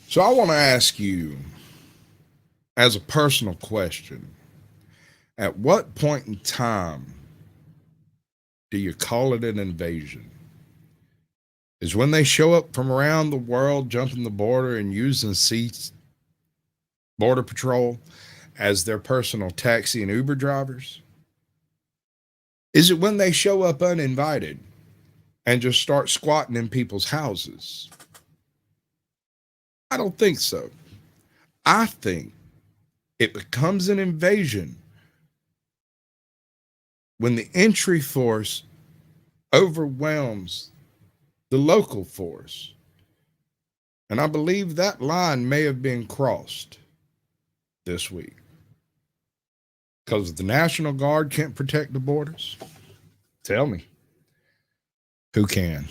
So I want to ask you, as a personal question, at what point in time do you call it an invasion? Is when they show up from around the world, jumping the border and using border patrol as their personal taxi and Uber drivers? Is it when they show up uninvited and just start squatting in people's houses? I don't think so. I think it becomes an invasion when the entry force overwhelms the local force. And I believe that line may have been crossed this week. Because the National Guard can't protect the borders? Tell me. Who can?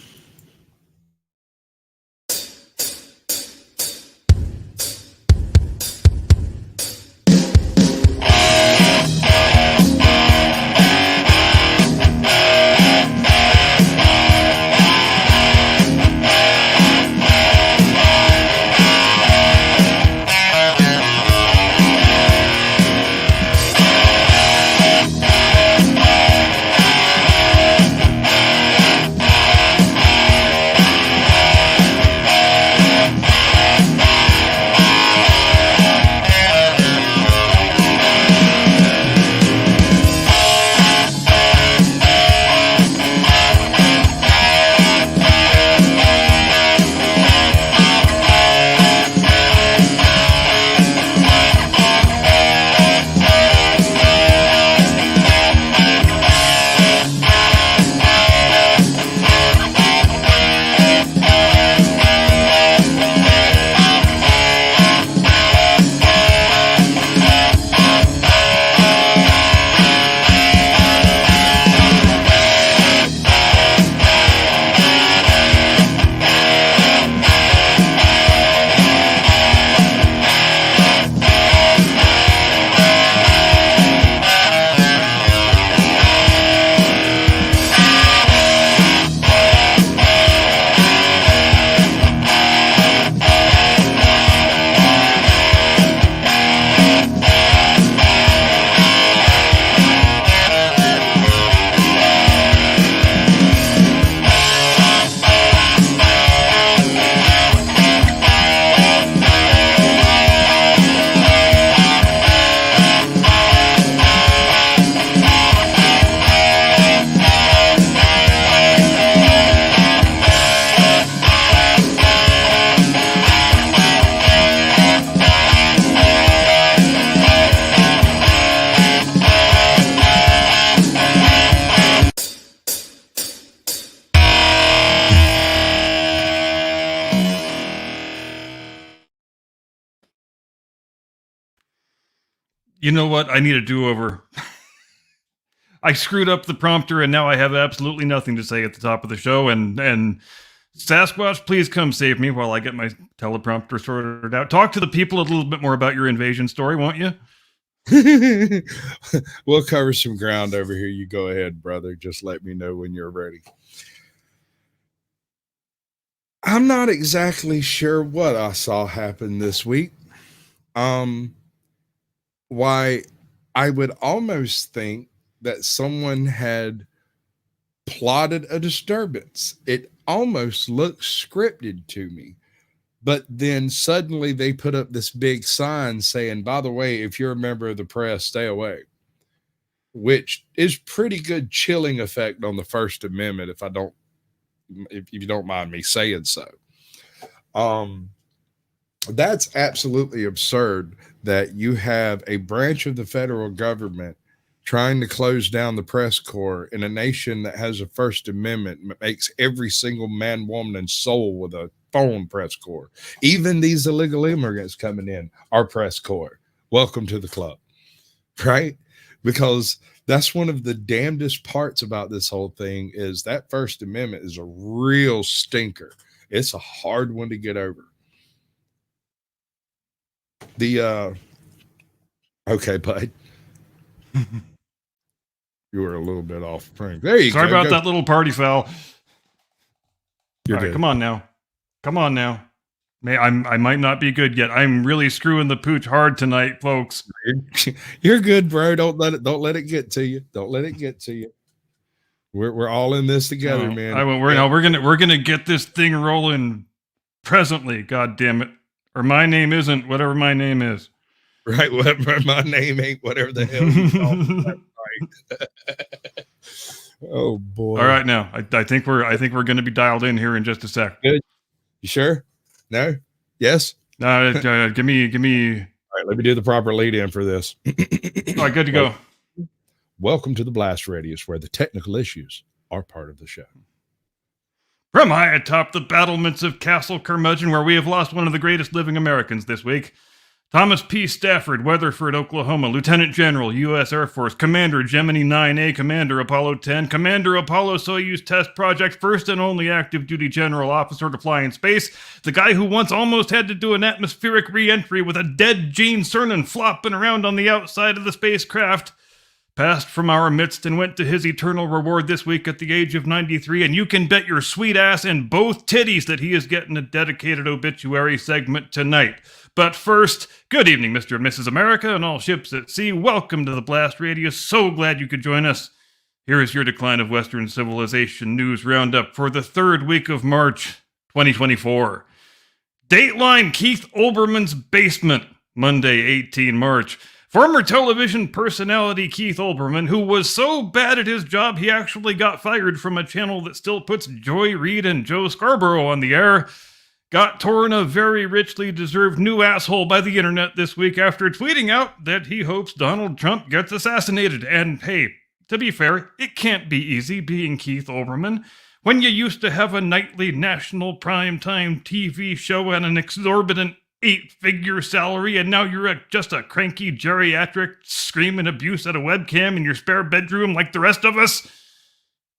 You know what? I need a do-over. I screwed up the prompter, and now I have absolutely nothing to say at the top of the show. And Sasquatch, please come save me while I get my teleprompter sorted out. Talk to the people a little bit more about your invasion story, won't you? We'll cover some ground over here. You go ahead, brother. Just let me know when you're ready. I'm not exactly sure what I saw happen this week. Why I would almost think that someone had plotted a disturbance. It almost looks scripted to me. But then suddenly they put up this big sign saying, by the way, if you're a member of the press, stay away, which is pretty good chilling effect on the First Amendment, if you don't mind me saying so. That's absolutely absurd that you have a branch of the federal government trying to close down the press corps in a nation that has a First Amendment, makes every single man, woman, and soul with a phone press corps. Even these illegal immigrants coming in are press corps. Welcome to the club, right? Because that's one of the damnedest parts about this whole thing is that First Amendment is a real stinker. It's a hard one to get over. Okay, bud. You were a little bit off frame. There you Sorry go. about that little party foul. You're All right, good. come on now. Come on now. I might not be good yet. I'm really screwing the pooch hard tonight, folks. You're good, bro. Don't let it get to you. Don't let it get to you. We're all in this together, man. We're gonna get this thing rolling presently. God damn it! Or my name isn't whatever my name is. Right, whatever my name ain't whatever the hell you call it. Right. Oh boy! All right, now I think we're gonna be dialed in here in just a sec. Good. You sure? No? Yes? Give me. All right, let me do the proper lead in for this. All right, good to go. Welcome to the Blast Radius, where the technical issues are part of the show. From high atop the battlements of Castle Curmudgeon, where we have lost one of the greatest living Americans this week, Thomas P. Stafford, Weatherford, Oklahoma, Lieutenant General, U.S. Air Force, Commander Gemini 9A, Commander Apollo 10, Commander Apollo Soyuz Test Project, first and only active duty general officer to fly in space, the guy who once almost had to do an atmospheric re-entry with a dead Gene Cernan flopping around on the outside of the spacecraft, passed from our midst and went to his eternal reward this week at the age of 93, and you can bet your sweet ass and both titties that he is getting a dedicated obituary segment tonight. But first, good evening, Mr. and Mrs. America and all ships at sea. Welcome to the Blast Radius. So glad you could join us. Here is your Decline of Western Civilization news roundup for the third week of March 2024. Dateline Keith Olbermann's basement, Monday, 18 March. Former television personality Keith Olbermann, who was so bad at his job he actually got fired from a channel that still puts Joy Reid and Joe Scarborough on the air, got torn a very richly deserved new asshole by the internet this week after tweeting out that he hopes Donald Trump gets assassinated. And hey, to be fair, it can't be easy being Keith Olbermann when you used to have a nightly national primetime TV show and an exorbitant 8-figure salary, and now you're just a cranky geriatric screaming abuse at a webcam in your spare bedroom like the rest of us.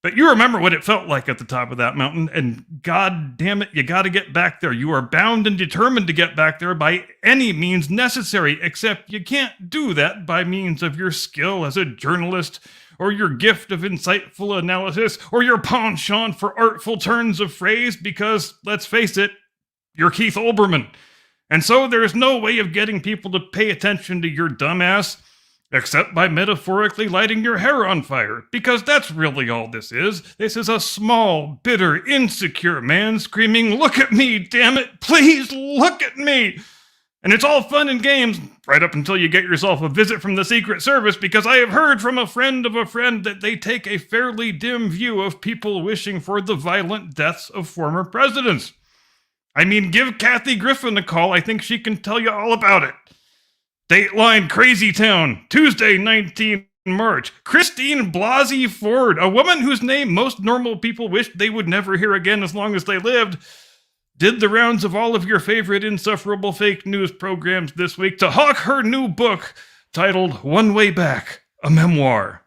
But you remember what it felt like at the top of that mountain, and god damn it, you gotta get back there. You are bound and determined to get back there by any means necessary, except you can't do that by means of your skill as a journalist, or your gift of insightful analysis, or your penchant for artful turns of phrase, because, let's face it, you're Keith Olbermann. And so there's no way of getting people to pay attention to your dumbass, except by metaphorically lighting your hair on fire, because that's really all this is. This is a small, bitter, insecure man screaming, "Look at me, damn it, please look at me!" And it's all fun and games, right up until you get yourself a visit from the Secret Service, because I have heard from a friend of a friend that they take a fairly dim view of people wishing for the violent deaths of former presidents. I mean, give Kathy Griffin a call. I think she can tell you all about it. Dateline Crazy Town, Tuesday, 19 March. Christine Blasey Ford, a woman whose name most normal people wished they would never hear again as long as they lived, did the rounds of all of your favorite insufferable fake news programs this week to hawk her new book titled One Way Back, a memoir.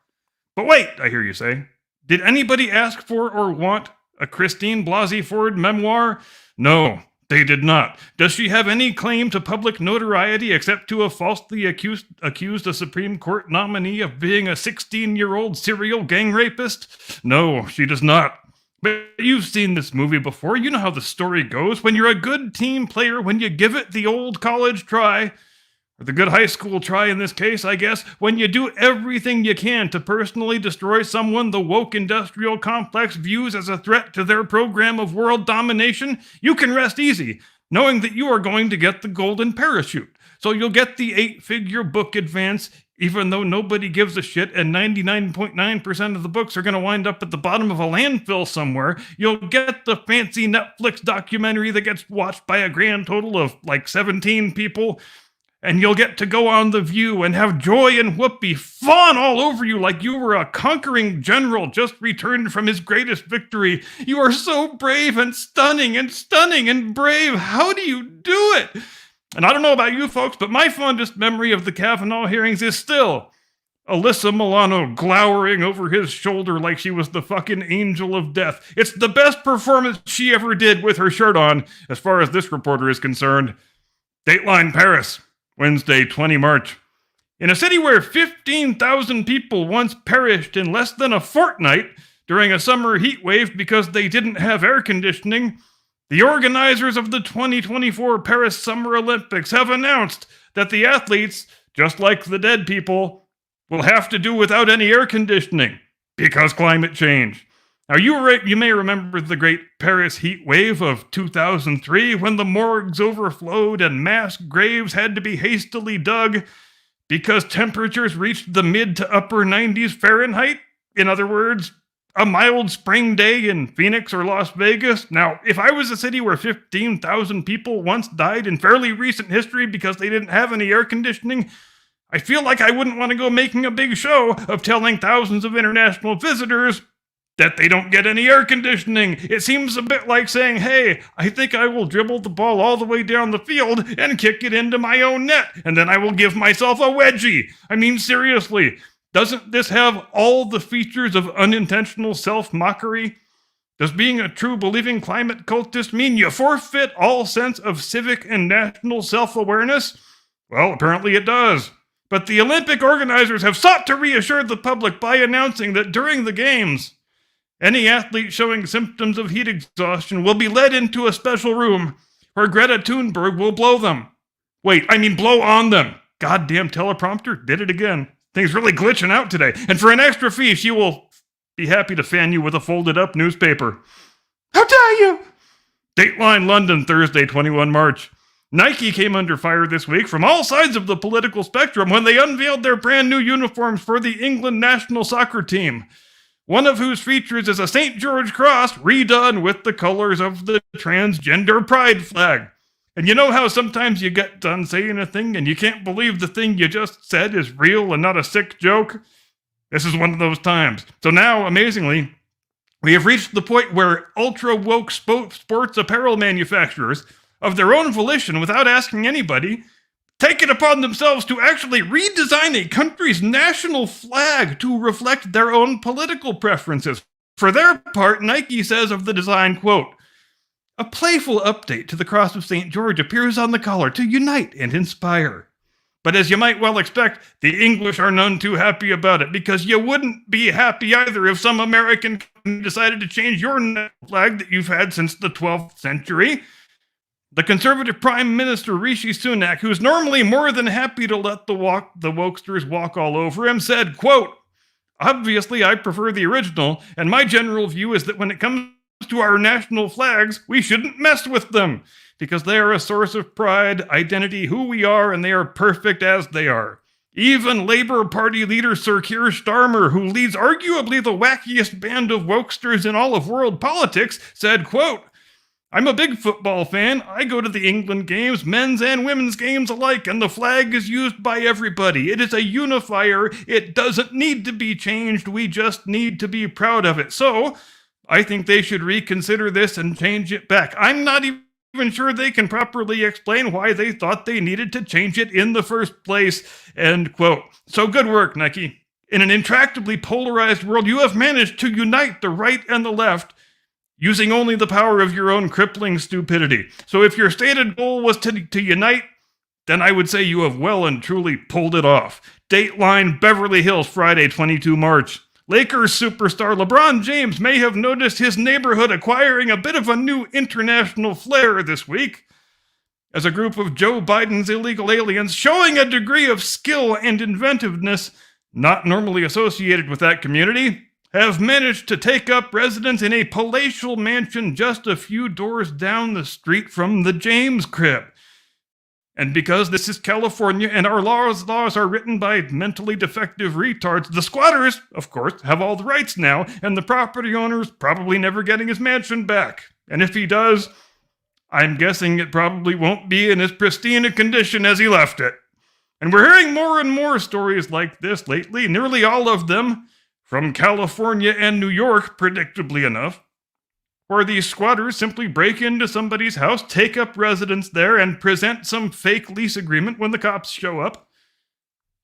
But wait, I hear you say, did anybody ask for or want a Christine Blasey Ford memoir? No, they did not. Does she have any claim to public notoriety except to have falsely accused a Supreme Court nominee of being a 16-year-old serial gang rapist? No, she does not. But you've seen this movie before. You know how the story goes. When you're a good team player, when you give it the old college try, or the good high school try in this case, I guess, when you do everything you can to personally destroy someone the woke industrial complex views as a threat to their program of world domination, you can rest easy, knowing that you are going to get the golden parachute. So you'll get the 8-figure book advance, even though nobody gives a shit and 99.9% of the books are going to wind up at the bottom of a landfill somewhere. You'll get the fancy Netflix documentary that gets watched by a grand total of like 17 people. And you'll get to go on The View and have Joy and Whoopi fawn all over you like you were a conquering general just returned from his greatest victory. You are so brave and stunning and brave. How do you do it? And I don't know about you folks, but my fondest memory of the Kavanaugh hearings is still Alyssa Milano glowering over his shoulder like she was the fucking angel of death. It's the best performance she ever did with her shirt on, as far as this reporter is concerned. Dateline Paris, Wednesday, 20 March. In a city where 15,000 people once perished in less than a fortnight during a summer heat wave because they didn't have air conditioning, The organizers of the 2024 Paris Summer Olympics have announced that the athletes, just like the dead people, will have to do without any air conditioning because climate change. Now, you may remember the great Paris heat wave of 2003 when the morgues overflowed and mass graves had to be hastily dug because temperatures reached the mid to upper 90s Fahrenheit. In other words, a mild spring day in Phoenix or Las Vegas. Now, if I was a city where 15,000 people once died in fairly recent history because they didn't have any air conditioning, I feel like I wouldn't want to go making a big show of telling thousands of international visitors that they don't get any air conditioning. It seems a bit like saying, hey, I think I will dribble the ball all the way down the field and kick it into my own net, and then I will give myself a wedgie. I mean, seriously, doesn't this have all the features of unintentional self-mockery? Does being a true believing climate cultist mean you forfeit all sense of civic and national self-awareness? Well, apparently it does. But the Olympic organizers have sought to reassure the public by announcing that during the Games, any athlete showing symptoms of heat exhaustion will be led into a special room where Greta Thunberg will blow on them. Goddamn teleprompter, did it again. Things really glitching out today. And for an extra fee, she will be happy to fan you with a folded up newspaper. How dare you! Dateline London, Thursday, 21 March. Nike came under fire this week from all sides of the political spectrum when they unveiled their brand new uniforms for the England national soccer team, one of whose features is a St. George cross redone with the colors of the transgender pride flag. And you know how sometimes you get done saying a thing and you can't believe the thing you just said is real and not a sick joke? This is one of those times. So now, amazingly, we have reached the point where ultra-woke sports apparel manufacturers, of their own volition, without asking anybody, take it upon themselves to actually redesign a country's national flag to reflect their own political preferences. For their part, Nike says of the design, quote, a playful update to the Cross of St. George appears on the collar to unite and inspire. But as you might well expect, the English are none too happy about it, because you wouldn't be happy either if some American company decided to change your flag that you've had since the 12th century. The Conservative Prime Minister Rishi Sunak, who's normally more than happy to let the wokesters walk all over him, said, quote, obviously I prefer the original, and my general view is that when it comes to our national flags, we shouldn't mess with them, because they are a source of pride, identity, who we are, and they are perfect as they are. Even Labour Party leader Sir Keir Starmer, who leads arguably the wackiest band of wokesters in all of world politics, said, quote, I'm a big football fan. I go to the England games, men's and women's games alike, and the flag is used by everybody. It is a unifier. It doesn't need to be changed. We just need to be proud of it. So, I think they should reconsider this and change it back. I'm not even sure they can properly explain why they thought they needed to change it in the first place. End quote. So good work, Nike. In an intractably polarized world, you have managed to unite the right and the left using only the power of your own crippling stupidity. So if your stated goal was to unite, then I would say you have well and truly pulled it off. Dateline Beverly Hills, Friday, 22 March. Lakers superstar LeBron James may have noticed his neighborhood acquiring a bit of a new international flair this week, as a group of Joe Biden's illegal aliens, showing a degree of skill and inventiveness not normally associated with that community, have managed to take up residence in a palatial mansion just a few doors down the street from the James crib. And because this is California and our laws are written by mentally defective retards, the squatters, of course, have all the rights now, and the property owner's probably never getting his mansion back. And if he does, I'm guessing it probably won't be in as pristine a condition as he left it. And we're hearing more and more stories like this lately, nearly all of them from California and New York, predictably enough, where these squatters simply break into somebody's house, take up residence there, and present some fake lease agreement when the cops show up.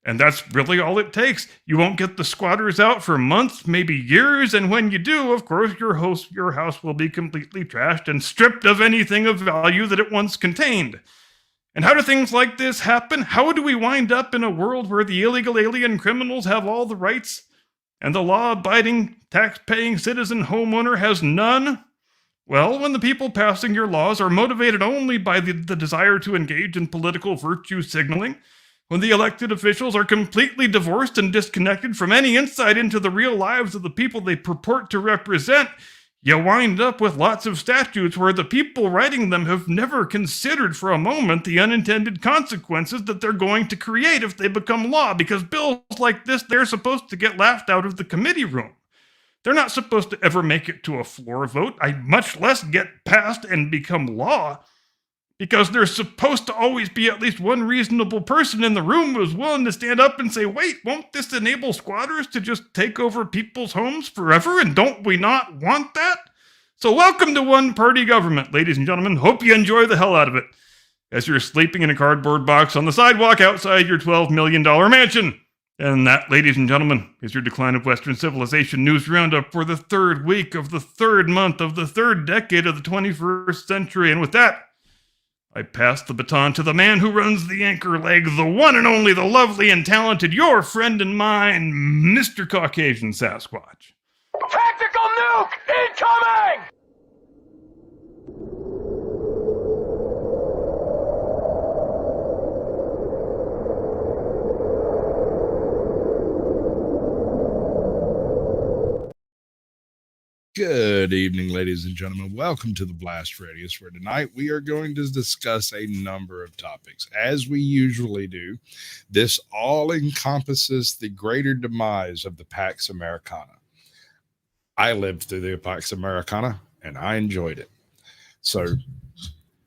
And that's really all it takes. You won't get the squatters out for months, maybe years, and when you do, of course, your house will be completely trashed and stripped of anything of value that it once contained. And how do things like this happen? How do we wind up in a world where the illegal alien criminals have all the rights and the law-abiding, tax-paying citizen homeowner has none? Well, when the people passing your laws are motivated only by the desire to engage in political virtue signaling, when the elected officials are completely divorced and disconnected from any insight into the real lives of the people they purport to represent, you wind up with lots of statutes where the people writing them have never considered for a moment the unintended consequences that they're going to create if they become law, because bills like this, they're supposed to get laughed out of the committee room. They're not supposed to ever make it to a floor vote, much less get passed and become law, because there's supposed to always be at least one reasonable person in the room who's willing to stand up and say, wait, won't this enable squatters to just take over people's homes forever? And don't we not want that? So welcome to one-party government, ladies and gentlemen. Hope you enjoy the hell out of it as you're sleeping in a cardboard box on the sidewalk outside your $12 million mansion. And that, ladies and gentlemen, is your Decline of Western Civilization news roundup for the third week of the third month of the third decade of the 21st century. And with that, I pass the baton to the man who runs the anchor leg, the one and only, the lovely and talented, your friend and mine, Mr. Caucasian Sasquatch. Tactical nuke incoming! Good evening, ladies and gentlemen. Welcome to the Blast Radius, where tonight we are going to discuss a number of topics. As we usually do, this all encompasses the greater demise of the Pax Americana. I lived through the Pax Americana, and I enjoyed it. So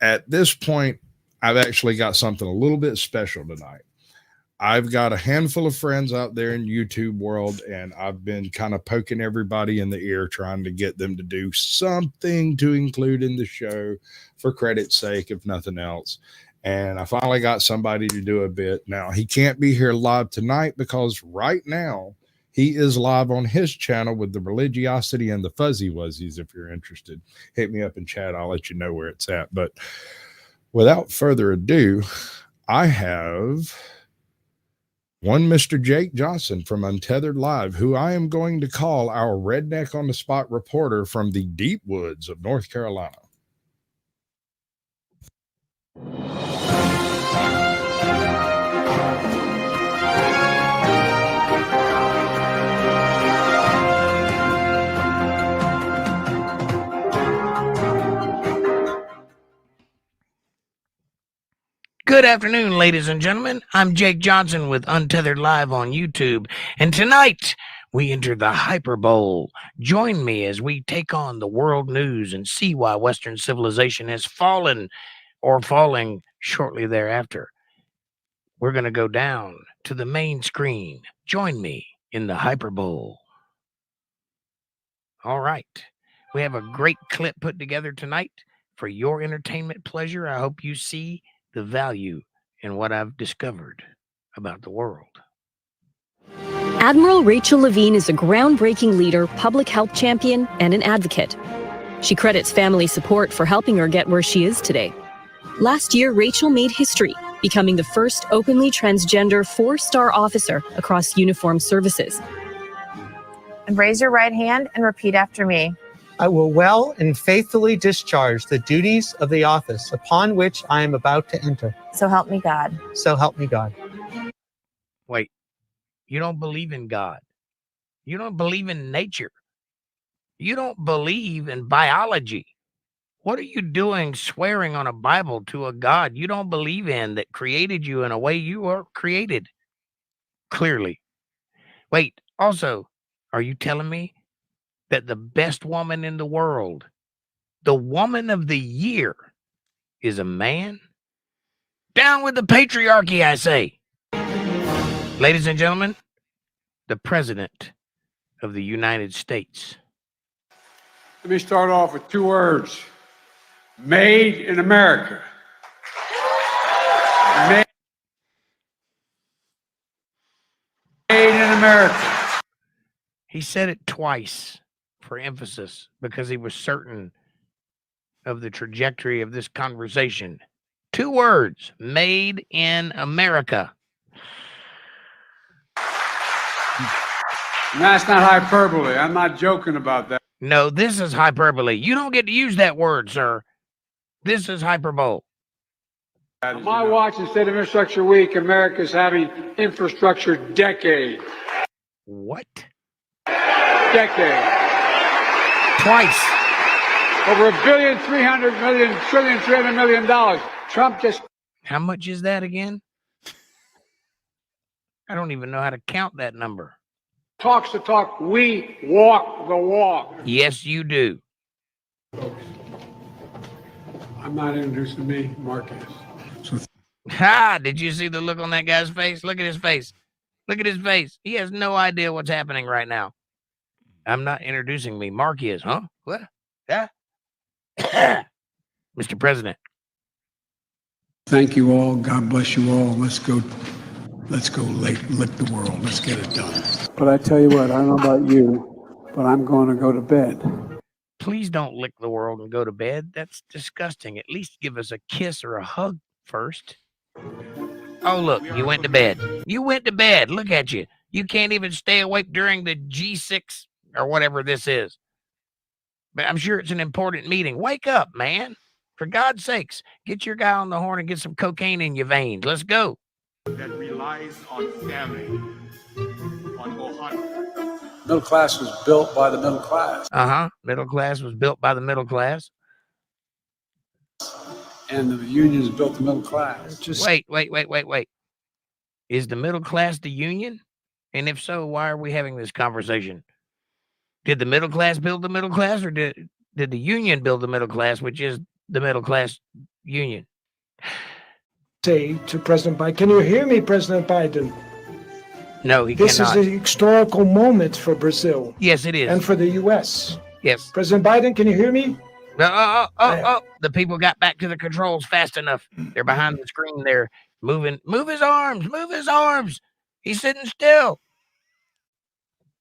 at this point, I've actually got something a little bit special tonight. I've got a handful of friends out there in YouTube world, and I've been kind of poking everybody in the ear, trying to get them to do something to include in the show for credit's sake, if nothing else. And I finally got somebody to do a bit. Now, he can't be here live tonight because right now he is live on his channel with the Religiosity and the Fuzzy Wuzzies. If you're interested, hit me up in chat. I'll let you know where it's at. But without further ado, I have one Mr. Jake Johnson from Untethered Live, who I am going to call our redneck on the spot reporter from the deep woods of North Carolina. Good afternoon, ladies and gentlemen. I'm Jake Johnson with Untethered Live on YouTube, and tonight we enter the Hyper Bowl. Join me as we take on the world news and see why Western civilization has fallen or falling shortly thereafter. We're going to go down to the main screen. Join me in the Hyper Bowl. All right. We have a great clip put together tonight for your entertainment pleasure. I hope you see the value in what I've discovered about the world. Admiral Rachel Levine is a groundbreaking leader, public health champion, and an advocate. She credits family support for helping her get where she is today. Last year, Rachel made history, becoming the first openly transgender 4-star officer across uniformed services. And raise your right hand and repeat after me. I will well and faithfully discharge the duties of the office upon which I am about to enter. So help me God. So help me God. Wait, you don't believe in God. You don't believe in nature. You don't believe in biology. What are you doing swearing on a Bible to a God you don't believe in that created you in a way you are created? Clearly. Wait, also, are you telling me that the best woman in the world, the woman of the year, is a man? Down with the patriarchy, I say. Ladies and gentlemen, the President of the United States. Let me start off with 2 words. Made in America. Made in America. He said it twice for emphasis because he was certain of the trajectory of this conversation. 2 words, made in America. And that's not hyperbole. I'm not joking about that. No, this is hyperbole. You don't get to use that word, sir. This is hyperbole. On my watch, instead of Infrastructure Week, America's having infrastructure decade. What? Decade. Twice. Over $1.3 billion. Trump just How much is that again? I don't even know how to count that number. talks the talk. We walk the walk. Yes, you do. I'm not introducing me, Marcus. Ha! Did you see the look on that guy's face? Look at his face. Look at his face. He has no idea what's happening right now. I'm not introducing me. Mark is, huh? What? Yeah. Mr. President. Thank you all. God bless you all. Let's go lick the world. Let's get it done. But I tell you what, I don't know about you, but I'm going to go to bed. Please don't lick the world and go to bed. That's disgusting. At least give us a kiss or a hug first. Oh, look, you went to bed. You went to bed. Look at you. You can't even stay awake during the G6 or whatever this is. But I'm sure it's an important meeting. Wake up, man. For God's sakes, get your guy on the horn and get some cocaine in your veins. Let's go. That relies on family, on Ohio. Middle class was built by the middle class. Middle class was built by the middle class. And the unions built the middle class. Wait. Is the middle class the union? And if so, why are we having this conversation? Did the middle class build the middle class, or did the union build the middle class, which is the middle class union? Say to President Biden, can you hear me, President Biden? No, he This cannot. is a historical moment for Brazil. Yes, it is. And for the U.S. Yes. President Biden, can you hear me? The people got back to the controls fast enough. They're behind the screen there, moving. Move his arms. Move his arms. He's sitting still.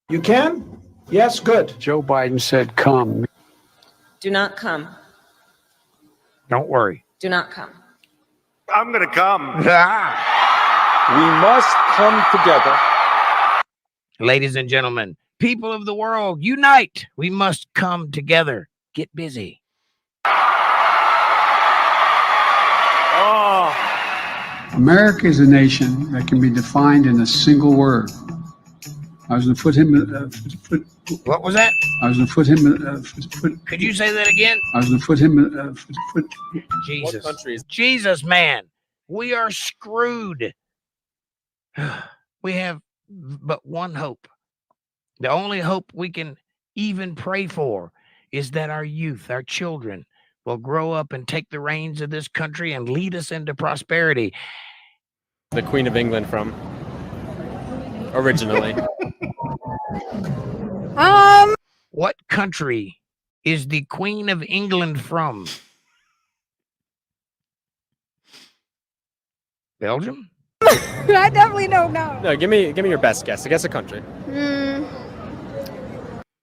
You can? Yes, good. Joe Biden said, come. Do not come. Don't worry. Do not come. I'm going to come. We must come together. Ladies and gentlemen, people of the world, unite. We must come together. Get busy. America is a nation that can be defined in a single word. I was going to put him. What was that? I was going to put him. Could you say that again? I was going to put him. Jesus. Jesus, man. We are screwed. We have but one hope. The only hope we can even pray for is that our youth, our children, will grow up and take the reins of this country and lead us into prosperity. The Queen of England from originally. What country is the Queen of England from? Belgium? I definitely don't know. No, give me your best guess. Guess a country.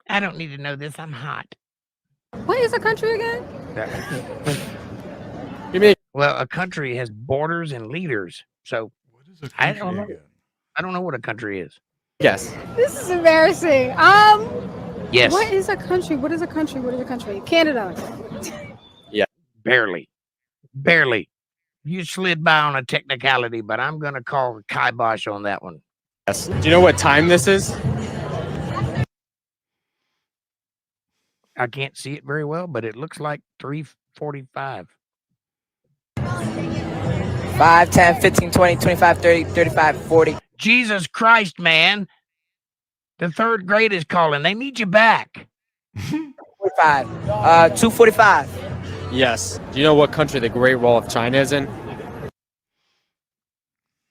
I don't need to know this. I'm hot. What is a country again? Well, a country has borders and leaders. So I don't know. I don't know what a country is. Yes. This is embarrassing. Yes. What is a country? What is a country? What is a country? Canada. Yeah. Barely. Barely. You slid by on a technicality, but I'm going to call kibosh on that one. Yes. Do you know what time this is? I can't see it very well, but it looks like 3:45. 5, 10, 15, 20, 25, 30, 35, 40. Jesus Christ, man. The third grade is calling. They need you back. 45. 2:45. Yes. Do you know what country the Great Wall of China is in?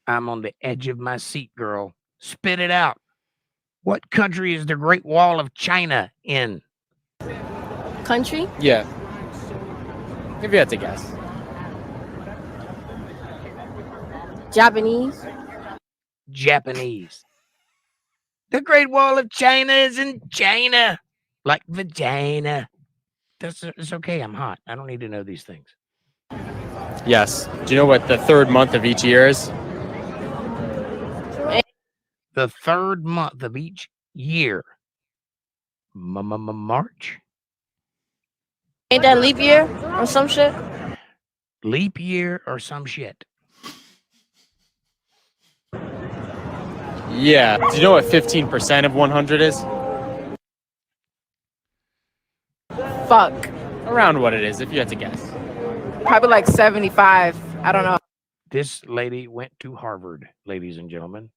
I'm on the edge of my seat, girl. Spit it out. What country is the Great Wall of China in? Country? Yeah. If you had to guess. Japanese. Japanese. The Great Wall of China is in China. Like vagina. It's okay. I'm hot. I don't need to know these things. Yes. Do you know what the third month of each year is? The third month of each year. March. Ain't that leap year or some shit? Leap year or some shit. Yeah. Do you know what 15% of 100 is? Fuck. Around what it is, if you had to guess. Probably like 75. I don't know. This lady went to Harvard, ladies and gentlemen.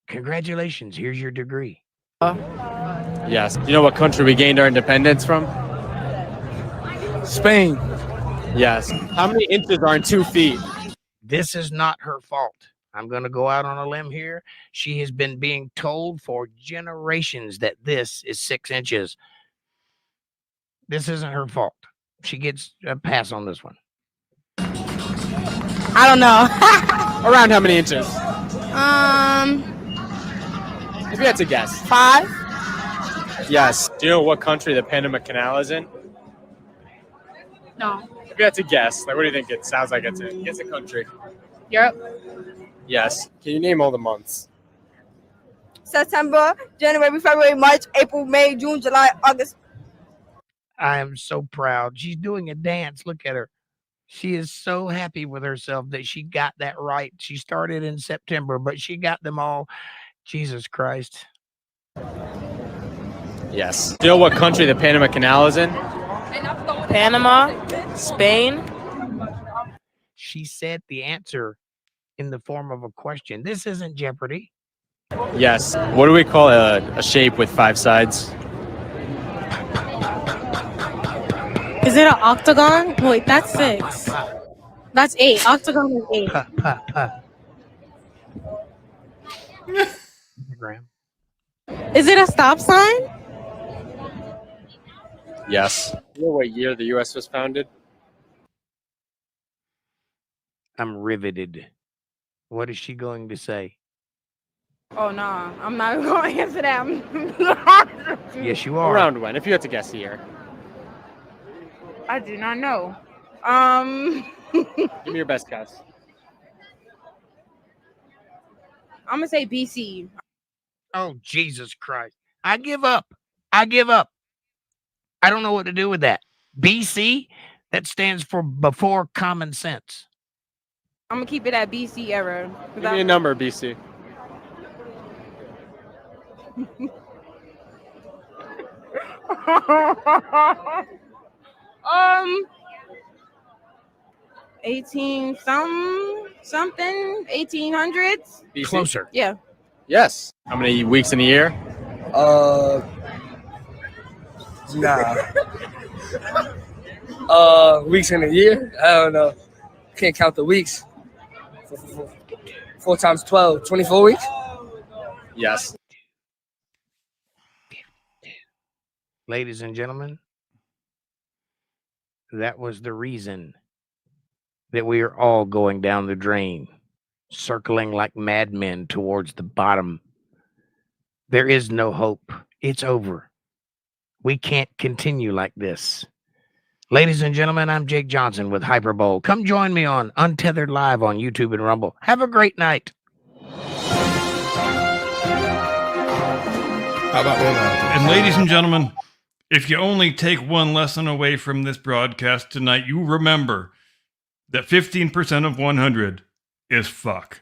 Congratulations. Here's your degree. Yes. Do you know what country we gained our independence from? Spain. Yes. How many inches are in 2 feet? This is not her fault. I'm going to go out on a limb here. She has been being told for generations that this is 6 inches. This isn't her fault. She gets a pass on this one. I don't know. Around how many inches? If you had to guess. 5. Yes. Do you know what country the Panama Canal is in? No. If you had to guess, like, what do you think it sounds like it's in? It's a country. Europe. Yes. Can you name all the months? September, January, February, March, April, May, June, July, August. I am so proud. She's doing a dance. Look at her. She is so happy with herself that she got that right. She started in September, but she got them all. Jesus Christ. Yes. Do you know what country the Panama Canal is in? Panama, Spain. She said the answer in the form of a question. This isn't Jeopardy. Yes. What do we call a shape with 5 sides? Is it an octagon? Wait, that's 6. That's 8. Octagon is 8. Instagram. Is it a stop sign? Yes. Do you know what year the U.S. was founded? I'm riveted. What is she going to say? Oh, no. I'm not going to answer that. Yes, you are. Around when? If you had to guess the year. I do not know. Give me your best guess. I'm going to say BC. Oh, Jesus Christ. I give up. I give up. I don't know what to do with that. BC, that stands for before common sense. I'm going to keep it at BC era. Give me a number, BC. 18 something 1800s. BC? Closer. Yeah. Yes. How many weeks in a year? Weeks in a year? I don't know. Can't count the weeks. 4 times 12, 24 weeks? Yes. Ladies and gentlemen, that was the reason that we are all going down the drain, circling like madmen towards the bottom. There is no hope. It's over. We can't continue like this. Ladies and gentlemen, I'm Jake Johnson with Hyperbole. Come join me on Untethered Live on YouTube and Rumble. Have a great night. How about that? And ladies and gentlemen, if you only take one lesson away from this broadcast tonight, you remember that 15% of 100 is fuck.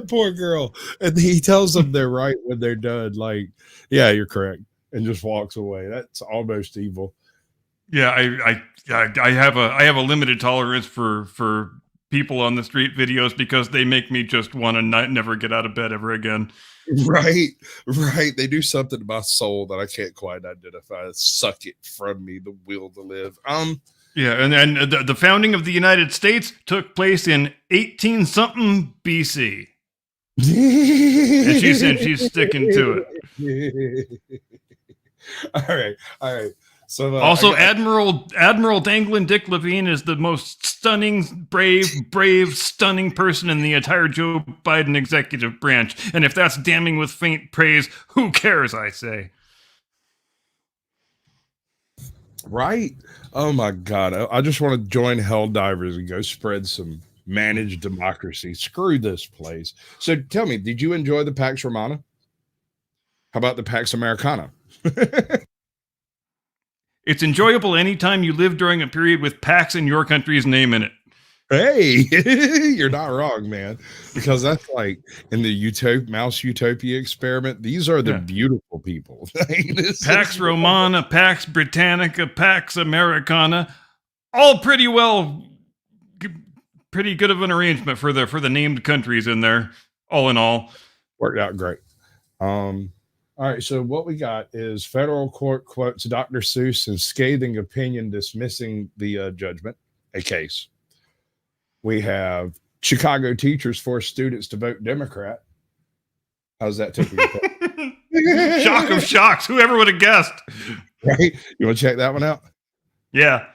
Poor girl. And he tells them they're right when they're done. Like, yeah, you're correct. And just walks away. That's almost evil. Yeah, I have a limited tolerance for people on the street videos because they make me just want to never get out of bed ever again. Right. They do something to my soul that I can't quite identify. Suck it from me, the will to live. Yeah, and the founding of the United States took place in 18-something BC. And she said she's sticking to it. All right. So also, Admiral Danglin Dick Levine is the most stunning, brave, stunning person in the entire Joe Biden executive branch. And if that's damning with faint praise, who cares, I say. Right? Oh my God. I just want to join Hell Divers and go spread some managed democracy. Screw this place. So tell me, did you enjoy the Pax Romana? How about the Pax Americana? It's enjoyable anytime you live during a period with Pax in your country's name in it. Hey, you're not wrong, man. Because that's like in the Mouse Utopia experiment. These are the beautiful people. Pax Romana, Pax Britannica, Pax Americana, all pretty good of an arrangement for the named countries in there. All in all, worked out great. All right, so what we got is federal court quotes Dr. Seuss in scathing opinion dismissing the judgment, a case. We have Chicago teachers force students to vote Democrat. How's that taking you? Shock of shocks. Whoever would have guessed? Right? You want to check that one out? Yeah.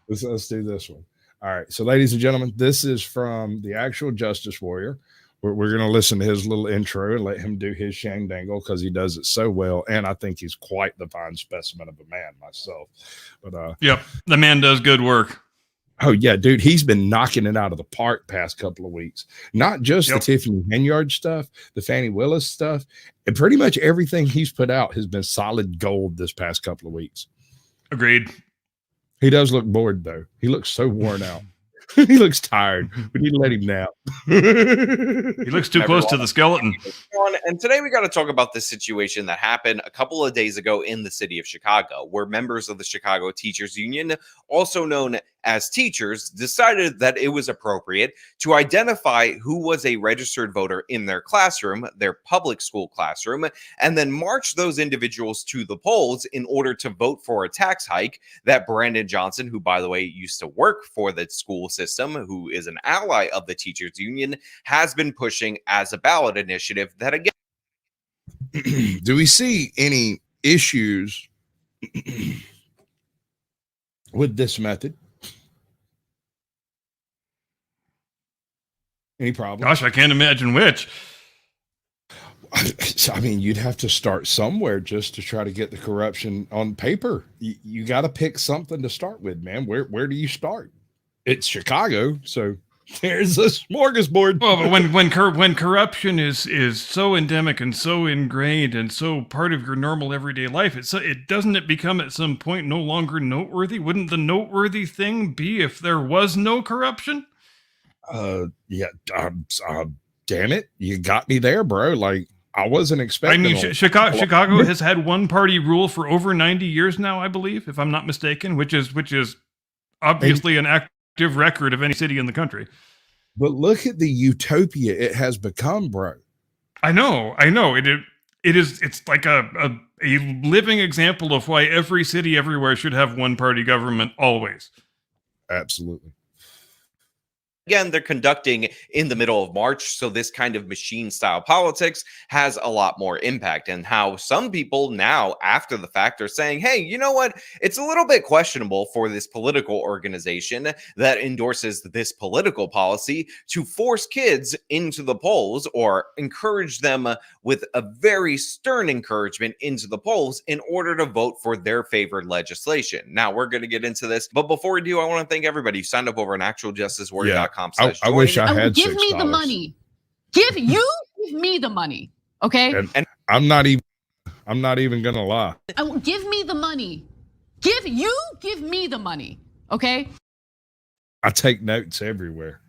Let's do this one. All right. So, ladies and gentlemen, this is from the actual Justice Warrior. We're going to listen to his little intro and let him do his shang dangle because he does it so well. And I think he's quite the fine specimen of a man myself. But yep, the man does good work. Oh, yeah, dude, he's been knocking it out of the park past couple of weeks. Not just the Tiffany Henyard stuff, the Fannie Willis stuff, and pretty much everything he's put out has been solid gold this past couple of weeks. Agreed. He does look bored, though. He looks so worn out. He looks tired. We need to let him nap. He looks too close to the skeleton. And today we got to talk about this situation that happened a couple of days ago in the city of Chicago, where members of the Chicago Teachers Union, also known as teachers, decided that it was appropriate to identify who was a registered voter in their classroom, their public school classroom, and then march those individuals to the polls in order to vote for a tax hike that Brandon Johnson, who, by the way, used to work for the school system, who is an ally of the teachers union, has been pushing as a ballot initiative that, again, do we see any issues with this method? Any problem? Gosh, I can't imagine which. I mean, you'd have to start somewhere just to try to get the corruption on paper. You got to pick something to start with, man. Where do you start? It's Chicago, so there's a smorgasbord. Well, but when corruption is so endemic and so ingrained and so part of your normal everyday life, it doesn't become at some point no longer noteworthy? Wouldn't the noteworthy thing be if there was no corruption? Yeah. Damn it, you got me there, bro. Like, I wasn't expecting. I mean, Chicago has had one party rule for over 90 years now, I believe, if I'm not mistaken, which is obviously an active record of any city in the country. But look at the utopia it has become, bro. I know. It's like a living example of why every city everywhere should have one party government always. Absolutely. Again, they're conducting in the middle of March, so this kind of machine-style politics has a lot more impact. And how some people now, after the fact, are saying, hey, you know what? It's a little bit questionable for this political organization that endorses this political policy to force kids into the polls or encourage them with a very stern encouragement into the polls in order to vote for their favored legislation. Now, we're going to get into this, but before we do, I want to thank everybody who signed up over on actualjusticewarrior.com. I wish I had give me $6. the money. Give me the money. Okay. And I'm not even gonna lie. Give me the money. Give me the money. Okay. I take notes everywhere.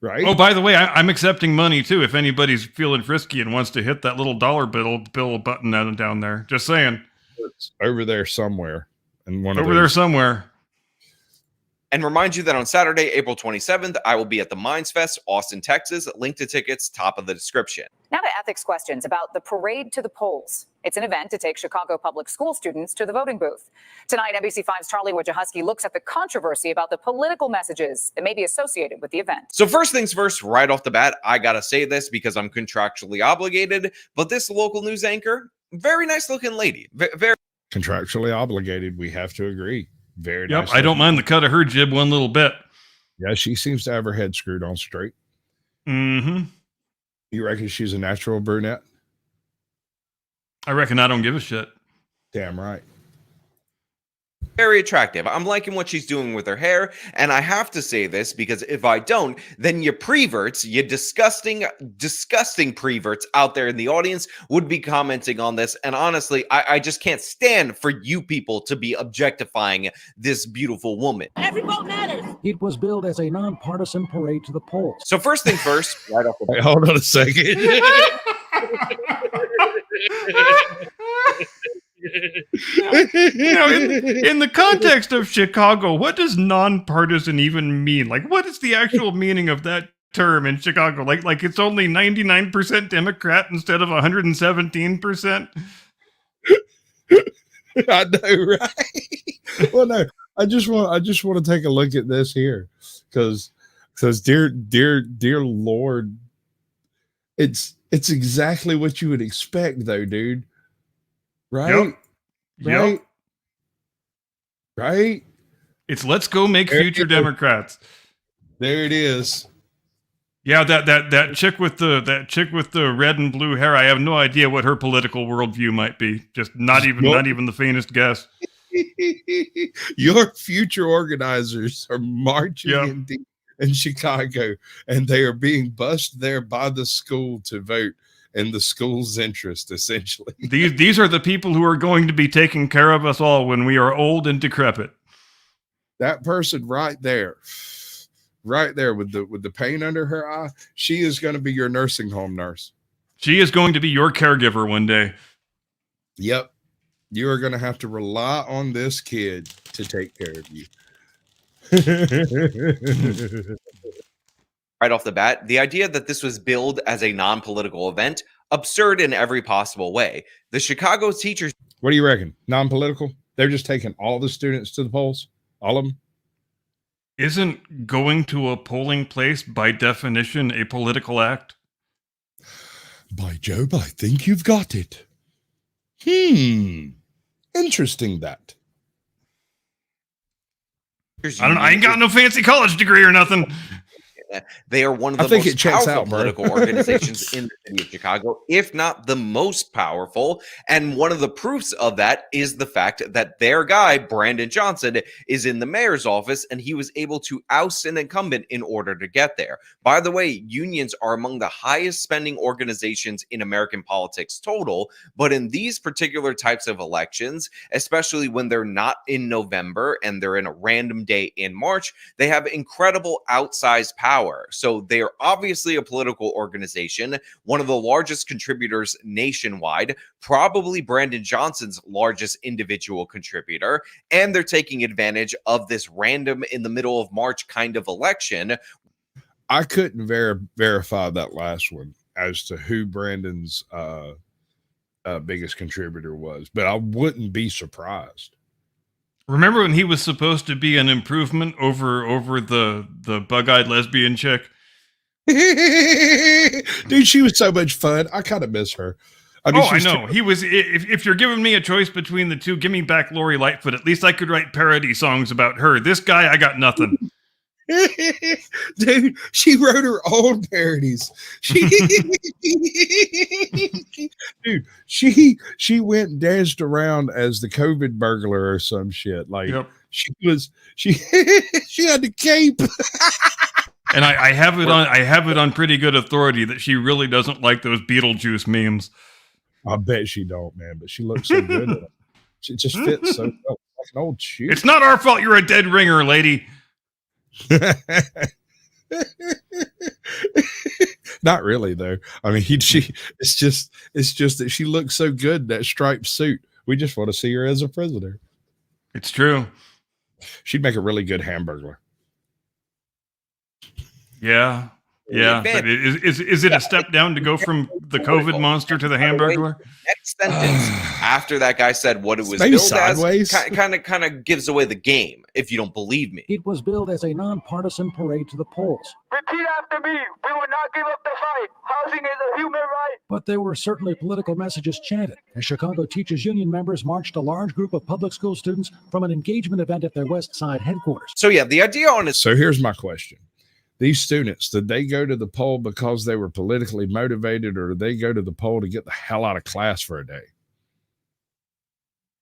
Right. Oh, by the way, I'm accepting money too. If anybody's feeling frisky and wants to hit that little dollar bill button down there, just saying. It's over there somewhere. And over there somewhere. And remind you that on Saturday, April 27th, I will be at the Minds Fest, Austin, Texas. Link to tickets, top of the description. Now to ethics questions about the Parade to the Polls. It's an event to take Chicago public school students to the voting booth. Tonight, NBC5's Charlie Wojciechowski looks at the controversy about the political messages that may be associated with the event. So first things first, right off the bat, I got to say this because I'm contractually obligated, but this local news anchor, very nice looking lady. Very contractually obligated. We have to agree. Very yep, nice. I don't mind the cut of her jib one little bit. Yeah, she seems to have her head screwed on straight. Mm-hmm. You reckon she's a natural brunette? I reckon I don't give a shit. Damn right. very attractive. I'm liking what she's doing with her hair, and I have to say this because if I don't, then you preverts, you disgusting preverts out there in the audience would be commenting on this, and honestly, I just can't stand for you people to be objectifying this beautiful woman. Every vote matters. It was billed as a nonpartisan parade to the polls. So first thing first, right off the Wait, hold on a second. In the context of Chicago, what does nonpartisan even mean? Like, what is the actual meaning of that term in Chicago? Like it's only 99% Democrat instead of 117%. I know, right? Well, no, I just want to take a look at this here, because dear Lord, it's exactly what you would expect, though, dude. Right? Yep. Right? It's let's go make future Democrats. There it is. Yeah, that chick with the red and blue hair. I have no idea what her political worldview might be. Just not even the faintest guess. Your future organizers are marching in Chicago, and they are being bussed there by the school to vote in the school's interest, essentially. These are the people who are going to be taking care of us all when we are old and decrepit. That person right there with the pain under her eye, she is going to be your nursing home nurse. She is going to be your caregiver one day. Yep. You are going to have to rely on this kid to take care of you. Right off the bat, the idea that this was billed as a non-political event, absurd in every possible way. The Chicago teachers... What do you reckon? Non-political? They're just taking all the students to the polls? All of them? Isn't going to a polling place by definition a political act? By Job, I think you've got it. Interesting that. I ain't got no fancy college degree or nothing. They are one of the most powerful political organizations in the city of Chicago, if not the most powerful. And one of the proofs of that is the fact that their guy, Brandon Johnson, is in the mayor's office, and he was able to oust an incumbent in order to get there. By the way, unions are among the highest spending organizations in American politics total, but in these particular types of elections, especially when they're not in November and they're in a random day in March, they have incredible outsized power. So they are obviously a political organization, one of the largest contributors nationwide, probably Brandon Johnson's largest individual contributor, and they're taking advantage of this random in the middle of March kind of election. I couldn't verify that last one as to who Brandon's biggest contributor was, but I wouldn't be surprised. Remember when he was supposed to be an improvement over the bug-eyed lesbian chick? Dude, she was so much fun. I kind of miss her. I know. He was. If you're giving me a choice between the two, give me back Lori Lightfoot. At least I could write parody songs about her. This guy, I got nothing. Dude, she wrote her own parodies. She went and danced around as the COVID burglar or some shit. Like she had the cape. And I have it on pretty good authority that she really doesn't like those Beetlejuice memes. I bet she don't, man, but she looks so good in it. She just fits so well, like an old shoe. It's not our fault you're a dead ringer, lady. Not really, though. I mean, it's just that she looks so good in that striped suit. We just want to see her as a prisoner. It's true. She'd make a really good Hamburglar. Yeah. But is it a step down to go from the COVID monster to the Hamburglar? Next sentence after that guy said what it was maybe billed sideways. as kind of gives away the game if you don't believe me. It was billed as a nonpartisan parade to the polls. Repeat after me. We will not give up the fight. Housing is a human right. But there were certainly political messages chanted as Chicago Teachers Union members marched a large group of public school students from an engagement event at their West Side headquarters. So yeah, the idea on it. So here's my question. These students, did they go to the poll because they were politically motivated, or did they go to the poll to get the hell out of class for a day?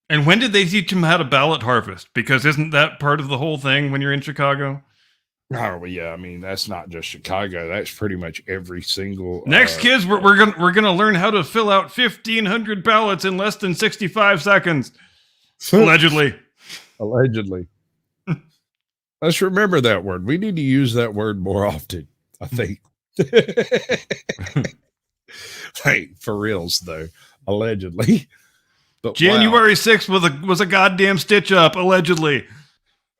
And when did they teach them how to ballot harvest? Because isn't that part of the whole thing when you're in Chicago? Oh, well, yeah. I mean, that's not just Chicago. That's pretty much every single. Next, kids, we're gonna learn how to fill out 1,500 ballots in less than 65 seconds. Allegedly. Allegedly. Let's remember that word. We need to use that word more often, I think. Hey, for reals though. Allegedly. But January 6th was a goddamn stitch up, allegedly.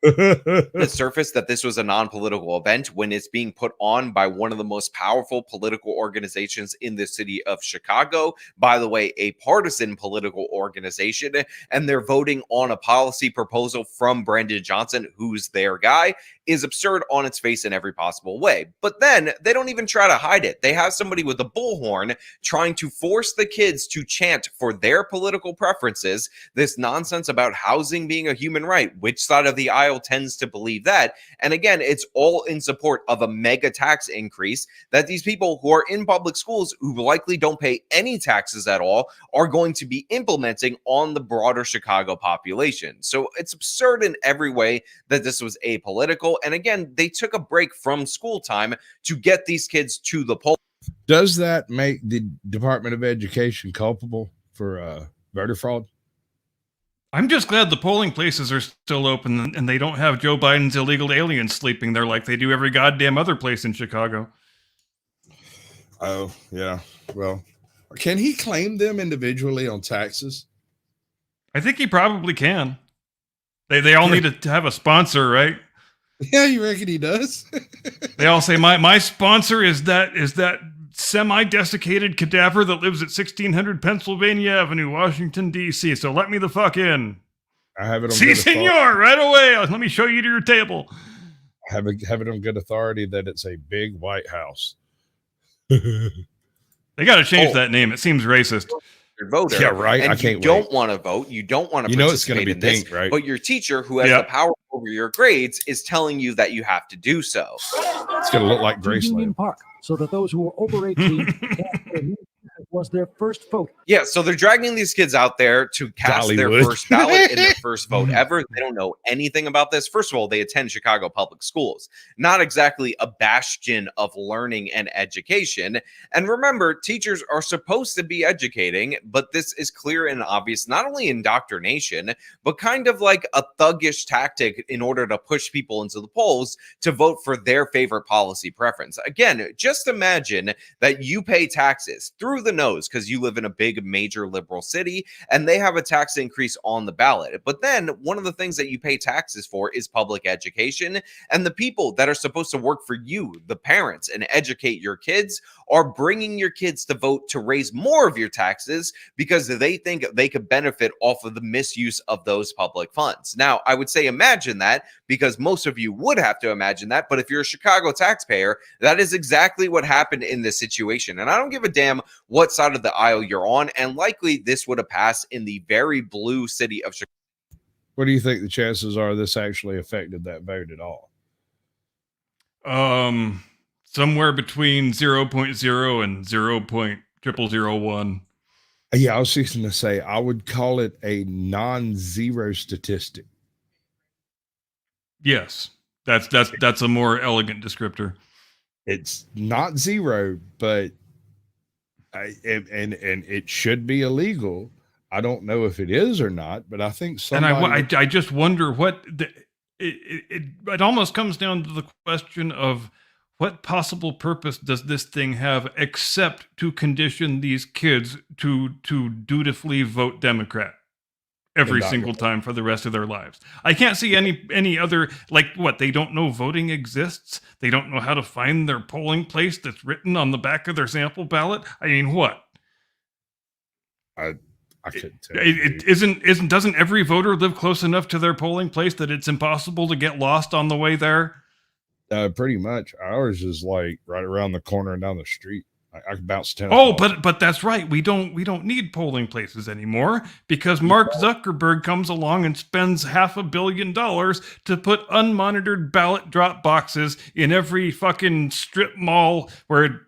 The surface that this was a non-political event when it's being put on by one of the most powerful political organizations in the city of Chicago. By the way, a partisan political organization, and they're voting on a policy proposal from Brandon Johnson, who's their guy, is absurd on its face in every possible way. But then they don't even try to hide it. They have somebody with a bullhorn trying to force the kids to chant for their political preferences, this nonsense about housing being a human right. Which side of the aisle tends to believe that? And again, it's all in support of a mega tax increase that these people who are in public schools, who likely don't pay any taxes at all, are going to be implementing on the broader Chicago population. So it's absurd in every way that this was apolitical. And again, they took a break from school time to get these kids to the poll. Does that make the Department of Education culpable for voter fraud? I'm just glad the polling places are still open and they don't have Joe Biden's illegal aliens sleeping there like they do every goddamn other place in Chicago. Oh, yeah. Well, can he claim them individually on taxes? I think he probably can. They all need to have a sponsor, right? Yeah, you reckon he does? They all say my sponsor is that semi-desiccated cadaver that lives at 1600 Pennsylvania Avenue, Washington, D.C. So let me the fuck in. I have it on Si, good senor, right away. Let me show you to your table. Have it on good authority that it's a big White House. They got to change that name. It seems racist. Your voter, yeah, right. And I can't you don't want to vote. You don't want to. You know it's going to be in this, pink, right? But your teacher, who has the power over your grades, is telling you that you have to do so. It's going to look like Graceland. Union Park, so that those who are over 18 was their first vote. Yeah, so they're dragging these kids out there to cast their Dollywood. first ballot in their first vote ever. They don't know anything about this. First of all, they attend Chicago public schools, not exactly a bastion of learning and education. And remember, teachers are supposed to be educating, but this is clear and obvious, not only indoctrination, but kind of like a thuggish tactic in order to push people into the polls to vote for their favorite policy preference. Again, just imagine that you pay taxes through the nose because you live in a big major liberal city and they have a tax increase on the ballot. But then one of the things that you pay taxes for is public education, and the people that are supposed to work for you, the parents, and educate your kids are bringing your kids to vote to raise more of your taxes because they think they could benefit off of the misuse of those public funds. Now, I would say imagine that, because most of you would have to imagine that, but if you're a Chicago taxpayer, that is exactly what happened in this situation. And I don't give a damn what side of the aisle you're on, and likely this would have passed in the very blue city of Chicago. What do you think the chances are this actually affected that vote at all? Somewhere between 0.0 and 0.0001. Yeah, I was just going to say, I would call it a non-zero statistic. Yes, that's a more elegant descriptor. It's not zero, but and it should be illegal. I don't know if it is or not, but I think somebody. And I just wonder what it almost comes down to the question of what possible purpose does this thing have except to condition these kids to dutifully vote Democrat every single time for the rest of their lives. I can't see any other, like, what, they don't know voting exists? They don't know how to find their polling place that's written on the back of their sample ballot? I mean, what? I couldn't tell you. Doesn't every voter live close enough to their polling place that it's impossible to get lost on the way there? Pretty much. Ours is like right around the corner and down the street. I can bounce 10. Oh, but that's right. We don't need polling places anymore because Mark Zuckerberg comes along and spends $500 million to put unmonitored ballot drop boxes in every fucking strip mall where,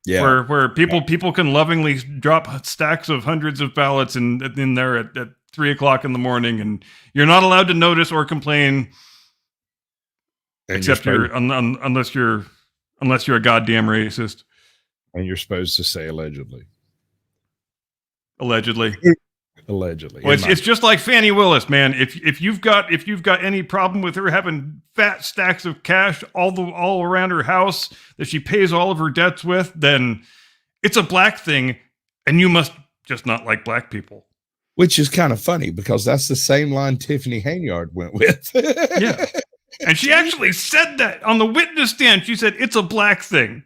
Yeah. Where people can lovingly drop stacks of hundreds of ballots in there at 3 o'clock in the morning, and you're not allowed to notice or complain, And except unless you're a goddamn racist. And you're supposed to say allegedly. Allegedly. Allegedly. Well, it's just like Fannie Willis, man. If you've got any problem with her having fat stacks of cash all around her house that she pays all of her debts with, then it's a black thing, and you must just not like black people. Which is kind of funny because that's the same line Tiffany Haynyard went with. Yeah. And she actually said that on the witness stand. She said, it's a black thing.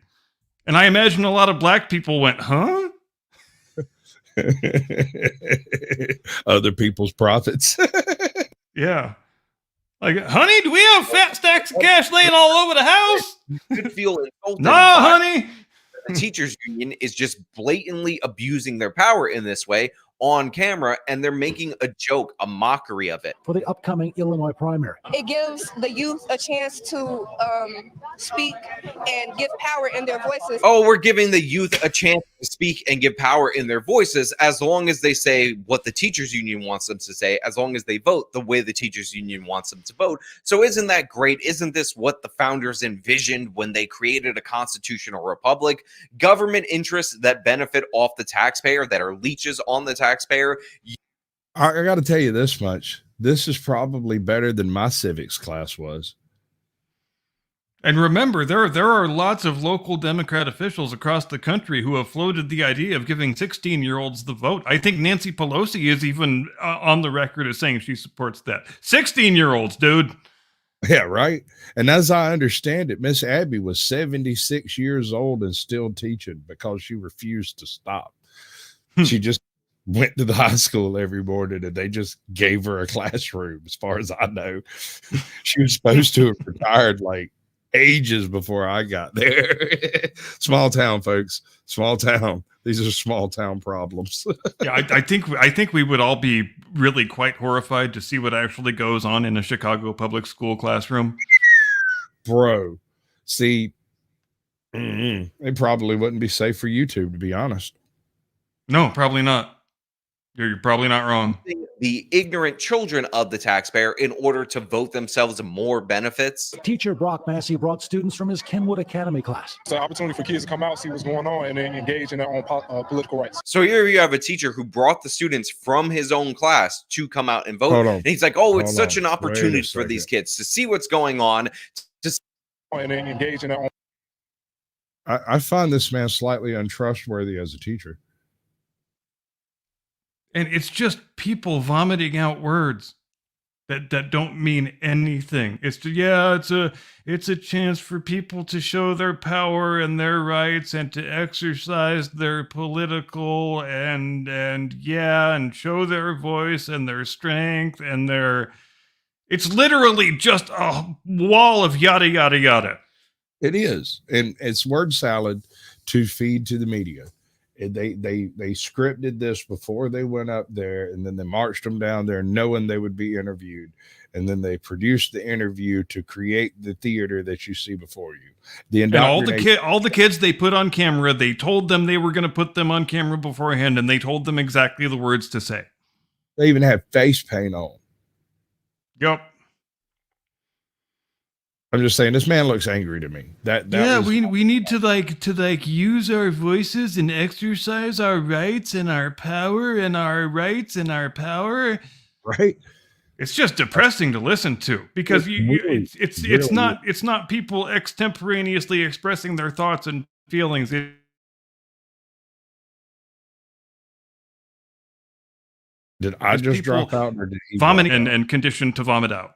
And I imagine a lot of black people went, huh? Other people's profits. Yeah. Like, honey, do we have fat stacks of cash laying all over the house? You could feel insulted. No, honey. The teachers union is just blatantly abusing their power in this way on camera, and they're making a joke, a mockery of it. For the upcoming Illinois primary. It gives the youth a chance to speak and give power in their voices. Oh, we're giving the youth a chance to speak and give power in their voices as long as they say what the teachers union wants them to say, as long as they vote the way the teachers union wants them to vote. So isn't that great? Isn't this what the founders envisioned when they created a constitutional republic? Government interests that benefit off the taxpayer, that are leeches on the taxpayer. I got to tell you this much. This is probably better than my civics class was. And remember, there are lots of local Democrat officials across the country who have floated the idea of giving 16-year-olds the vote. I think Nancy Pelosi is even on the record as saying she supports that. 16-year-olds, dude. Yeah, right. And as I understand it, Miss Abby was 76 years old and still teaching because she refused to stop. She just went to the high school every morning and they just gave her a classroom, as far as I know. She was supposed to have retired like ages before I got there. Small town, folks. Small town. These are small town problems. Yeah, I think we would all be really quite horrified to see what actually goes on in a Chicago public school classroom. Bro, see, it probably wouldn't be safe for YouTube, to be honest. No, probably not. You're probably not wrong. The ignorant children of the taxpayer in order to vote themselves more benefits. Teacher Brock Massey brought students from his Kenwood Academy class. It's an opportunity for kids to come out, see what's going on, and then engage in their own political rights. So here you have a teacher who brought the students from his own class to come out and vote. And he's like, oh, it's such an opportunity for these kids to see what's going on. And then engage in their own. I find this man slightly untrustworthy as a teacher. And it's just people vomiting out words that don't mean anything. It's it's a chance for people to show their power and their rights and to exercise their political and show their voice and their strength and it's literally just a wall of yada yada yada. It is, and it's word salad to feed to the media. They scripted this before they went up there, and then they marched them down there knowing they would be interviewed, and then they produced the interview to create the theater that you see before you. And all the kids they put on camera, they told them they were going to put them on camera beforehand, and they told them exactly the words to say. They even have face paint on. Yep. I'm just saying, this man looks angry to me. We need to use our voices and exercise our rights and our power and our rights and our power. Right. It's just depressing to listen to because it's not people extemporaneously expressing their thoughts and feelings. Did I just drop out, or did he vomit and conditioned to vomit out?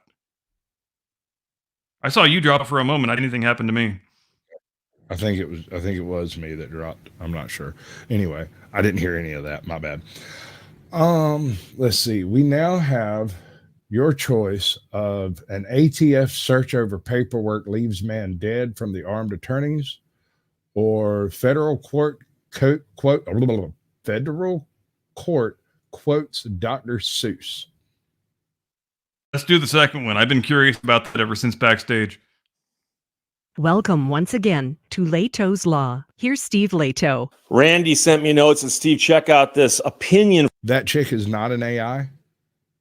I saw you drop for a moment. Anything happened to me? I think it was me that dropped. I'm not sure. Anyway, I didn't hear any of that. My bad. Let's see. We now have your choice of an ATF search over paperwork leaves man dead from the armed attorneys, or federal court federal court quotes Dr. Seuss. Let's do the second one. I've been curious about that ever since Backstage. Welcome once again to Leto's Law. Here's Steve Leto. Randy sent me notes, and Steve, check out this opinion. That chick is not an AI.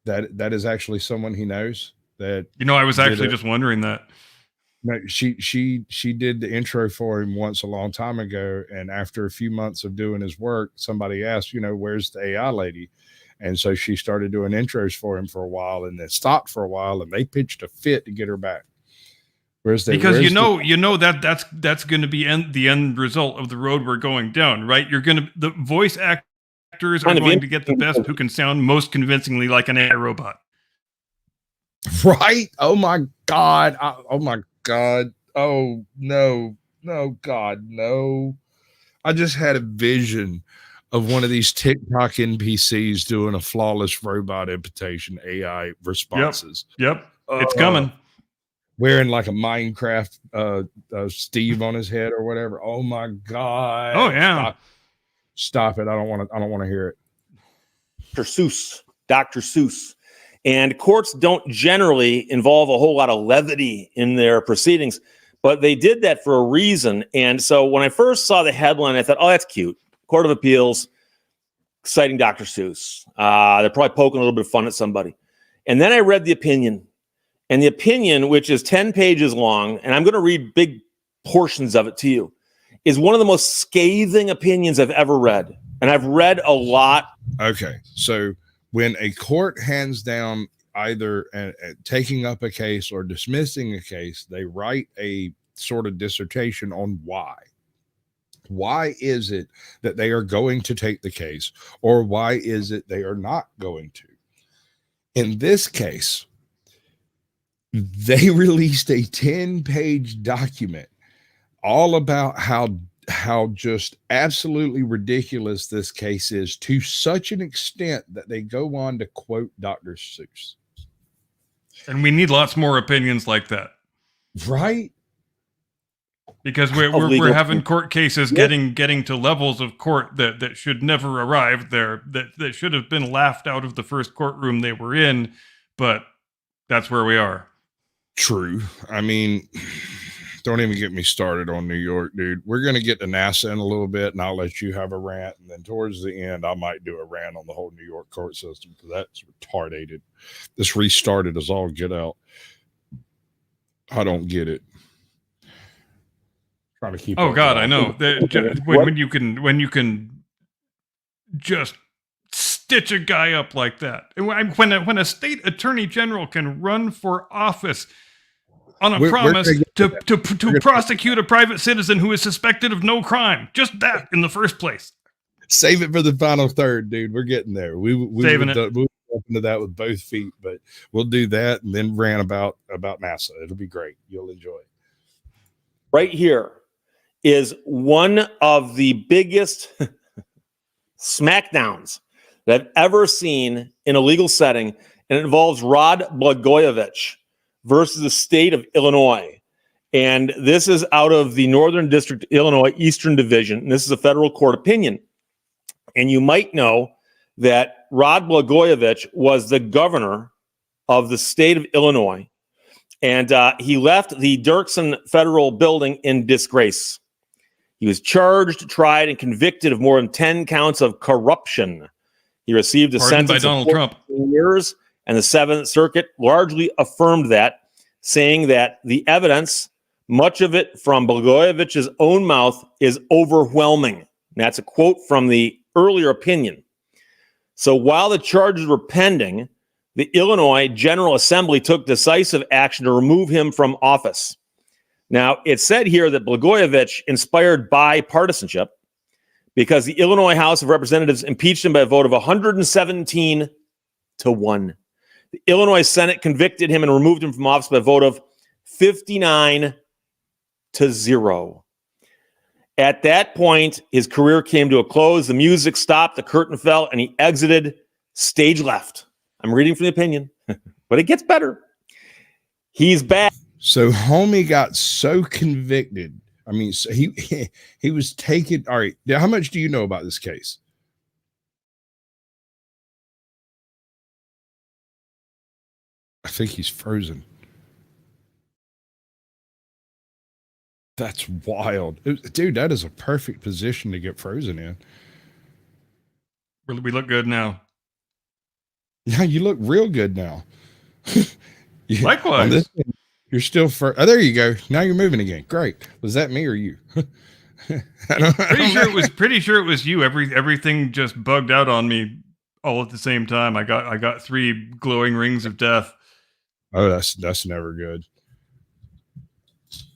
That is actually someone he knows. That I was actually just wondering that. No, she did the intro for him once a long time ago, and after a few months of doing his work, somebody asked, where's the AI lady? And so she started doing intros for him for a while, and then stopped for a while, and they pitched a fit to get her back. That's going to be the end result of the road we're going down, right? The voice actors are going to get the best who can sound most convincingly like an AI robot. Right? Oh my God. Oh my God. Oh no. No, God, no. I just had a vision of one of these TikTok NPCs doing a flawless robot imitation AI responses. Yep. It's coming. Wearing like a Minecraft Steve on his head or whatever. Oh my God. Oh yeah. Stop it. I don't want to hear it. Dr. Seuss. And courts don't generally involve a whole lot of levity in their proceedings, but they did that for a reason. And so when I first saw the headline, I thought, oh, that's cute. Court of Appeals citing Dr. Seuss. They're probably poking a little bit of fun at somebody. And then I read the opinion. And the opinion, which is 10 pages long, and I'm going to read big portions of it to you, is one of the most scathing opinions I've ever read. And I've read a lot. Okay. So when a court hands down either taking up a case or dismissing a case, they write a sort of dissertation on why. Why is it that they are going to take the case, or why is it they are not going to? In this case, they released a 10-page document all about how just absolutely ridiculous this case is, to such an extent that they go on to quote Dr. Seuss. And we need lots more opinions like that. Right? Because we're having court cases getting to levels of court that should never arrive there, that should have been laughed out of the first courtroom they were in, but that's where we are. True. I mean, don't even get me started on New York, dude. We're going to get to NASA in a little bit, and I'll let you have a rant. And then towards the end, I might do a rant on the whole New York court system, because that's retarded. This restarted us all get out. I don't get it. Trying to keep. Oh God, I know. When you can just stitch a guy up like that, when a state attorney general can run for office on a promise to prosecute a private citizen who is suspected of no crime, just that in the first place. Save it for the final third, dude. We're getting there. We'll jump into that with both feet, but we'll do that and then rant about NASA. It'll be great. You'll enjoy it. Right here is one of the biggest smackdowns that I've ever seen in a legal setting, and it involves Rod Blagojevich versus the state of Illinois. And this is out of the Northern District, Illinois, Eastern Division. And this is a federal court opinion. And you might know that Rod Blagojevich was the governor of the state of Illinois. And he left the Dirksen Federal Building in disgrace. He was charged, tried, and convicted of more than 10 counts of corruption. He received a sentence by Donald of Trump 14 years, and the Seventh Circuit largely affirmed that, saying that the evidence, much of it from Blagojevich's own mouth, is overwhelming. And that's a quote from the earlier opinion. So while the charges were pending, the Illinois General Assembly took decisive action to remove him from office. Now, it said here that Blagojevich inspired bipartisanship because the Illinois House of Representatives impeached him by a vote of 117-1. The Illinois Senate convicted him and removed him from office by a vote of 59-0. At that point, his career came to a close. The music stopped, the curtain fell, and he exited stage left. I'm reading from the opinion, but it gets better. He's back. So homie got so convicted. I mean, so he was taken. All right. How much do you know about this case? I think he's frozen. That's wild. Dude, that is a perfect position to get frozen in. We look good now. Yeah, you look real good now. Likewise. On this end, you're still oh, there you go. Now you're moving again. Great. Was that me or you? Pretty sure it was you. Everything just bugged out on me all at the same time. I got 3 glowing rings of death. Oh, that's never good.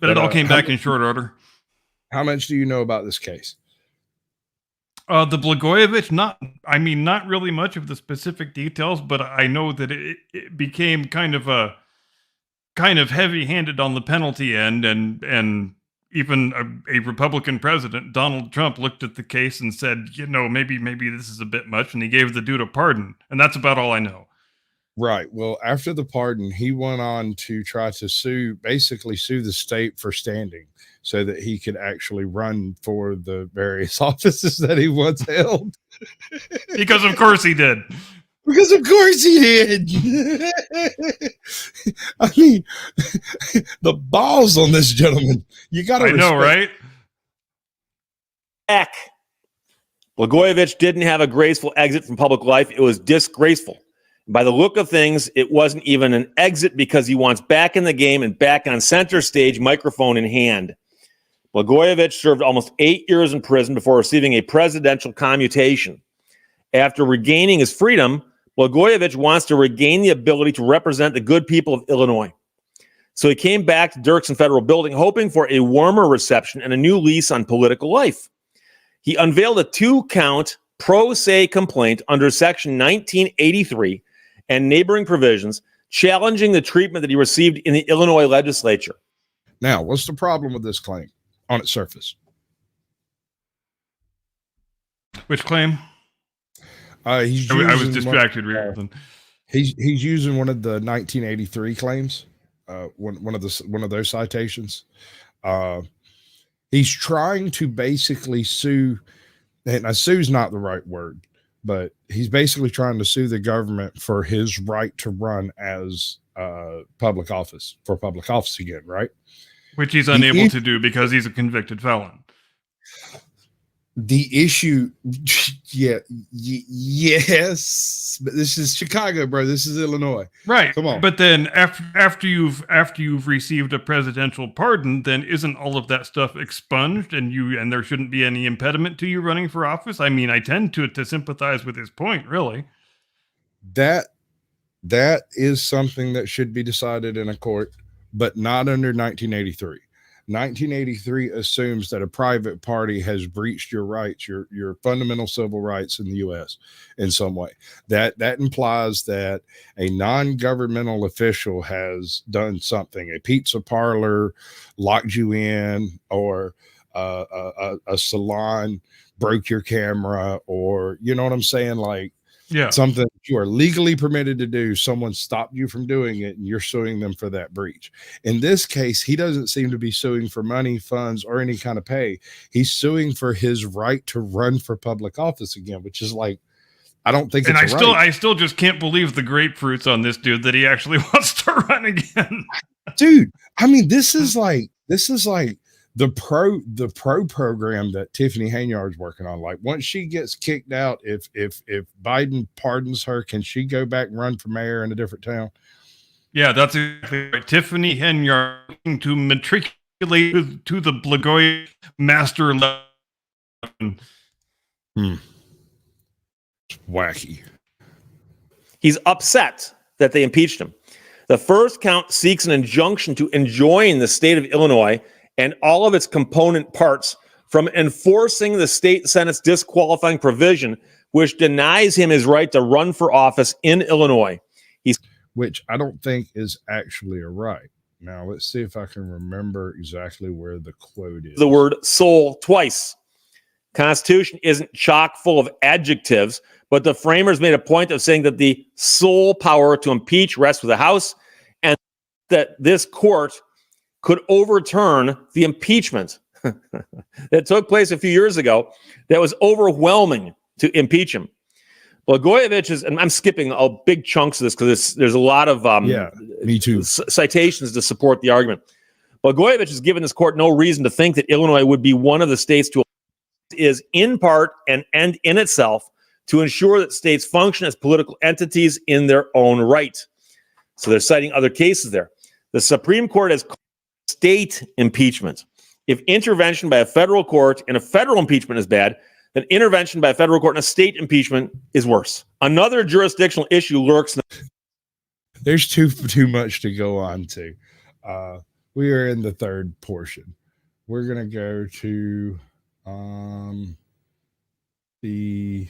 But it all came back in short order. How much do you know about this case? The Blagojevich, not really much of the specific details, but I know that it became kind of heavy-handed on the penalty end, and even a Republican president, Donald Trump, looked at the case and said, maybe this is a bit much, and he gave the dude a pardon, and that's about all I know. Right. Well, after the pardon, he went on to try to basically sue the state for standing so that he could actually run for the various offices that he once held. Because of course he did. Because of course he did. I mean, the balls on this gentleman. You got to I know, right? Back. Blagojevich didn't have a graceful exit from public life. It was disgraceful. By the look of things, it wasn't even an exit because he wants back in the game and back on center stage, microphone in hand. Blagojevich served almost 8 years in prison before receiving a presidential commutation. After regaining his freedom, Blagojevich wants to regain the ability to represent the good people of Illinois. So he came back to Dirksen Federal Building hoping for a warmer reception and a new lease on political life. He unveiled a 2-count pro se complaint under Section 1983 and neighboring provisions, challenging the treatment that he received in the Illinois legislature. Now, what's the problem with this claim on its surface? Which claim? I was distracted. He's using one of the 1983 claims, one of those citations. He's trying to basically sue, and sue's not the right word, but he's basically trying to sue the government for his right to run as public office again, right? Which he's unable to do because he's a convicted felon. The issue, yes, but this is Chicago, bro. This is Illinois, right? Come on. But then after you've received a presidential pardon, then isn't all of that stuff expunged, and there shouldn't be any impediment to you running for office? I mean, I tend to sympathize with his point, really. That is something that should be decided in a court, but not under 1983. 1983 assumes that a private party has breached your rights, your fundamental civil rights in the U.S. in some way. That implies that a non-governmental official has done something. A pizza parlor locked you in, or a salon broke your camera, or you know what I'm saying? Like, yeah, something you are legally permitted to do, someone stopped you from doing it, and you're suing them for that breach. In this case, he doesn't seem to be suing for money, funds, or any kind of pay. He's suing for his right to run for public office again, which is like, I don't think. And it's I still just can't believe the grapefruits on this dude that he actually wants to run again. Dude, I mean, this is like the pro program that Tiffany Haynyard's working on. Like, once she gets kicked out, if Biden pardons her, can she go back and run for mayor in a different town? Yeah, that's exactly right. Tiffany Haynyard to matriculate to the Blagojevich master level. It's wacky. He's upset that they impeached him. The first count seeks an injunction to enjoin the state of Illinois and all of its component parts from enforcing the state Senate's disqualifying provision, which denies him his right to run for office in Illinois. Which I don't think is actually a right. Now, let's see if I can remember exactly where the quote is. The word soul twice. Constitution isn't chock full of adjectives, but the framers made a point of saying that the sole power to impeach rests with the House, and that this court could overturn the impeachment that took place a few years ago that was overwhelming to impeach him. Blagojevich is, and I'm skipping big chunks of this because there's a lot of me too. citations to support the argument. Blagojevich has given this court no reason to think that Illinois would be one of the states to is in part and end in itself to ensure that states function as political entities in their own right. So they're citing other cases there. The Supreme Court has called state impeachment. If intervention by a federal court in a federal impeachment is bad, then intervention by a federal court in a state impeachment is worse. Another jurisdictional issue lurks. There's too much to go on to. We are in the third portion. We're going to go to the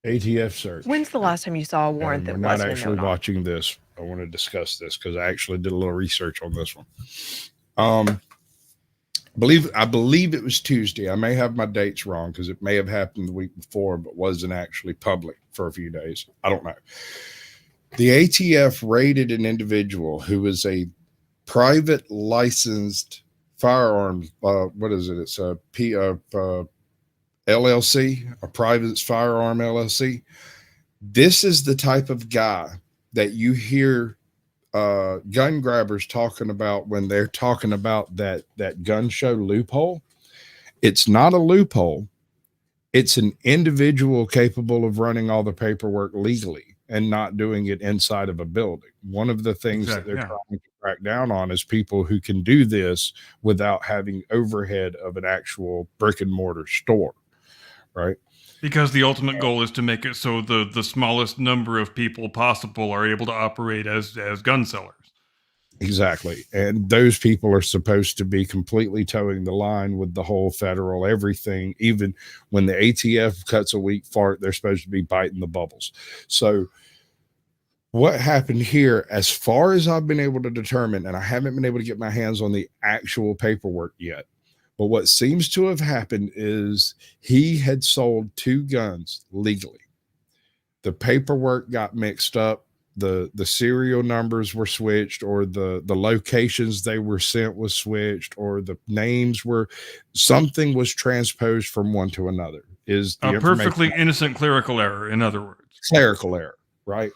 ATF search. When's the last time you saw a warrant that we're not wasn't actually a no-knock? watching this. I want to discuss this because I actually did a little research on this one. I believe it was Tuesday. I may have my dates wrong because it may have happened the week before, but wasn't actually public for a few days. I don't know. The ATF raided an individual who was a private licensed firearm. What is it? It's a LLC, a private firearm LLC. This is the type of guy that you hear gun grabbers talking about when they're talking about that gun show loophole. It's not a loophole. It's an individual capable of running all the paperwork legally and not doing it inside of a building. One of the things that they're trying to crack down on is people who can do this without having overhead of an actual brick and mortar store, right? Because the ultimate goal is to make it so the smallest number of people possible are able to operate as gun sellers. Exactly. And those people are supposed to be completely towing the line with the whole federal everything. Even when the ATF cuts a weak fart, they're supposed to be biting the bubbles. So what happened here, as far as I've been able to determine, and I haven't been able to get my hands on the actual paperwork yet, but what seems to have happened is he had sold 2 guns legally. The paperwork got mixed up. The serial numbers were switched, or the locations they were sent was switched, or the names were, something was transposed from one to another. Is the A perfectly innocent clerical error, in other words. Clerical error, right?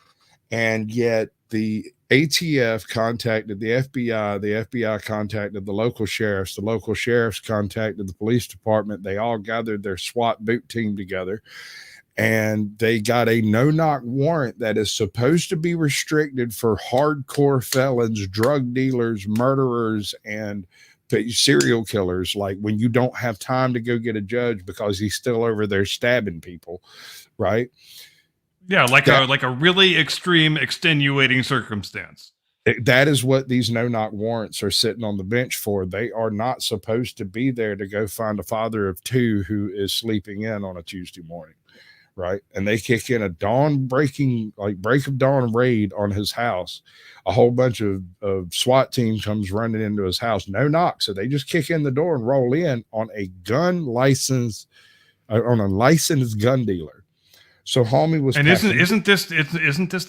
And yet the ATF contacted the FBI contacted the local sheriffs contacted the police department. They all gathered their SWAT boot team together, and they got a no-knock warrant that is supposed to be restricted for hardcore felons, drug dealers, murderers, and serial killers. Like when you don't have time to go get a judge because he's still over there stabbing people, right? Yeah, like a really extreme extenuating circumstance. That is what these no-knock warrants are sitting on the bench for. They are not supposed to be there to go find a father of 2 who is sleeping in on a Tuesday morning, right? And they kick in a break of dawn raid on his house. A whole bunch of SWAT team comes running into his house, no knock. So they just kick in the door and roll in on a licensed gun dealer. So homie was, and isn't this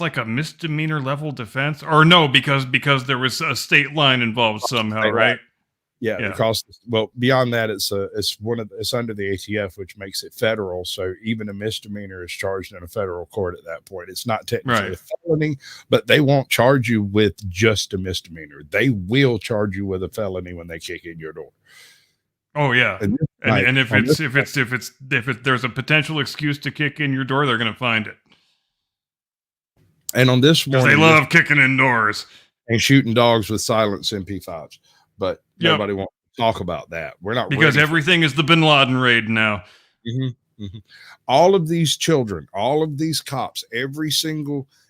like a misdemeanor level defense, or no? Because there was a state line involved somehow, right? Yeah, because beyond that, it's under the ATF, which makes it federal. So even a misdemeanor is charged in a federal court at that point. It's not technically a felony, but they won't charge you with just a misdemeanor. They will charge you with a felony when they kick in your door. Oh yeah, and if there's a potential excuse to kick in your door, they're going to find it. And on this one, they love kicking in doors and shooting dogs with silenced MP5s, but nobody wants to talk about that. We're not, because everything is the Bin Laden raid now. Mm-hmm, mm-hmm. All of these children, all of these cops,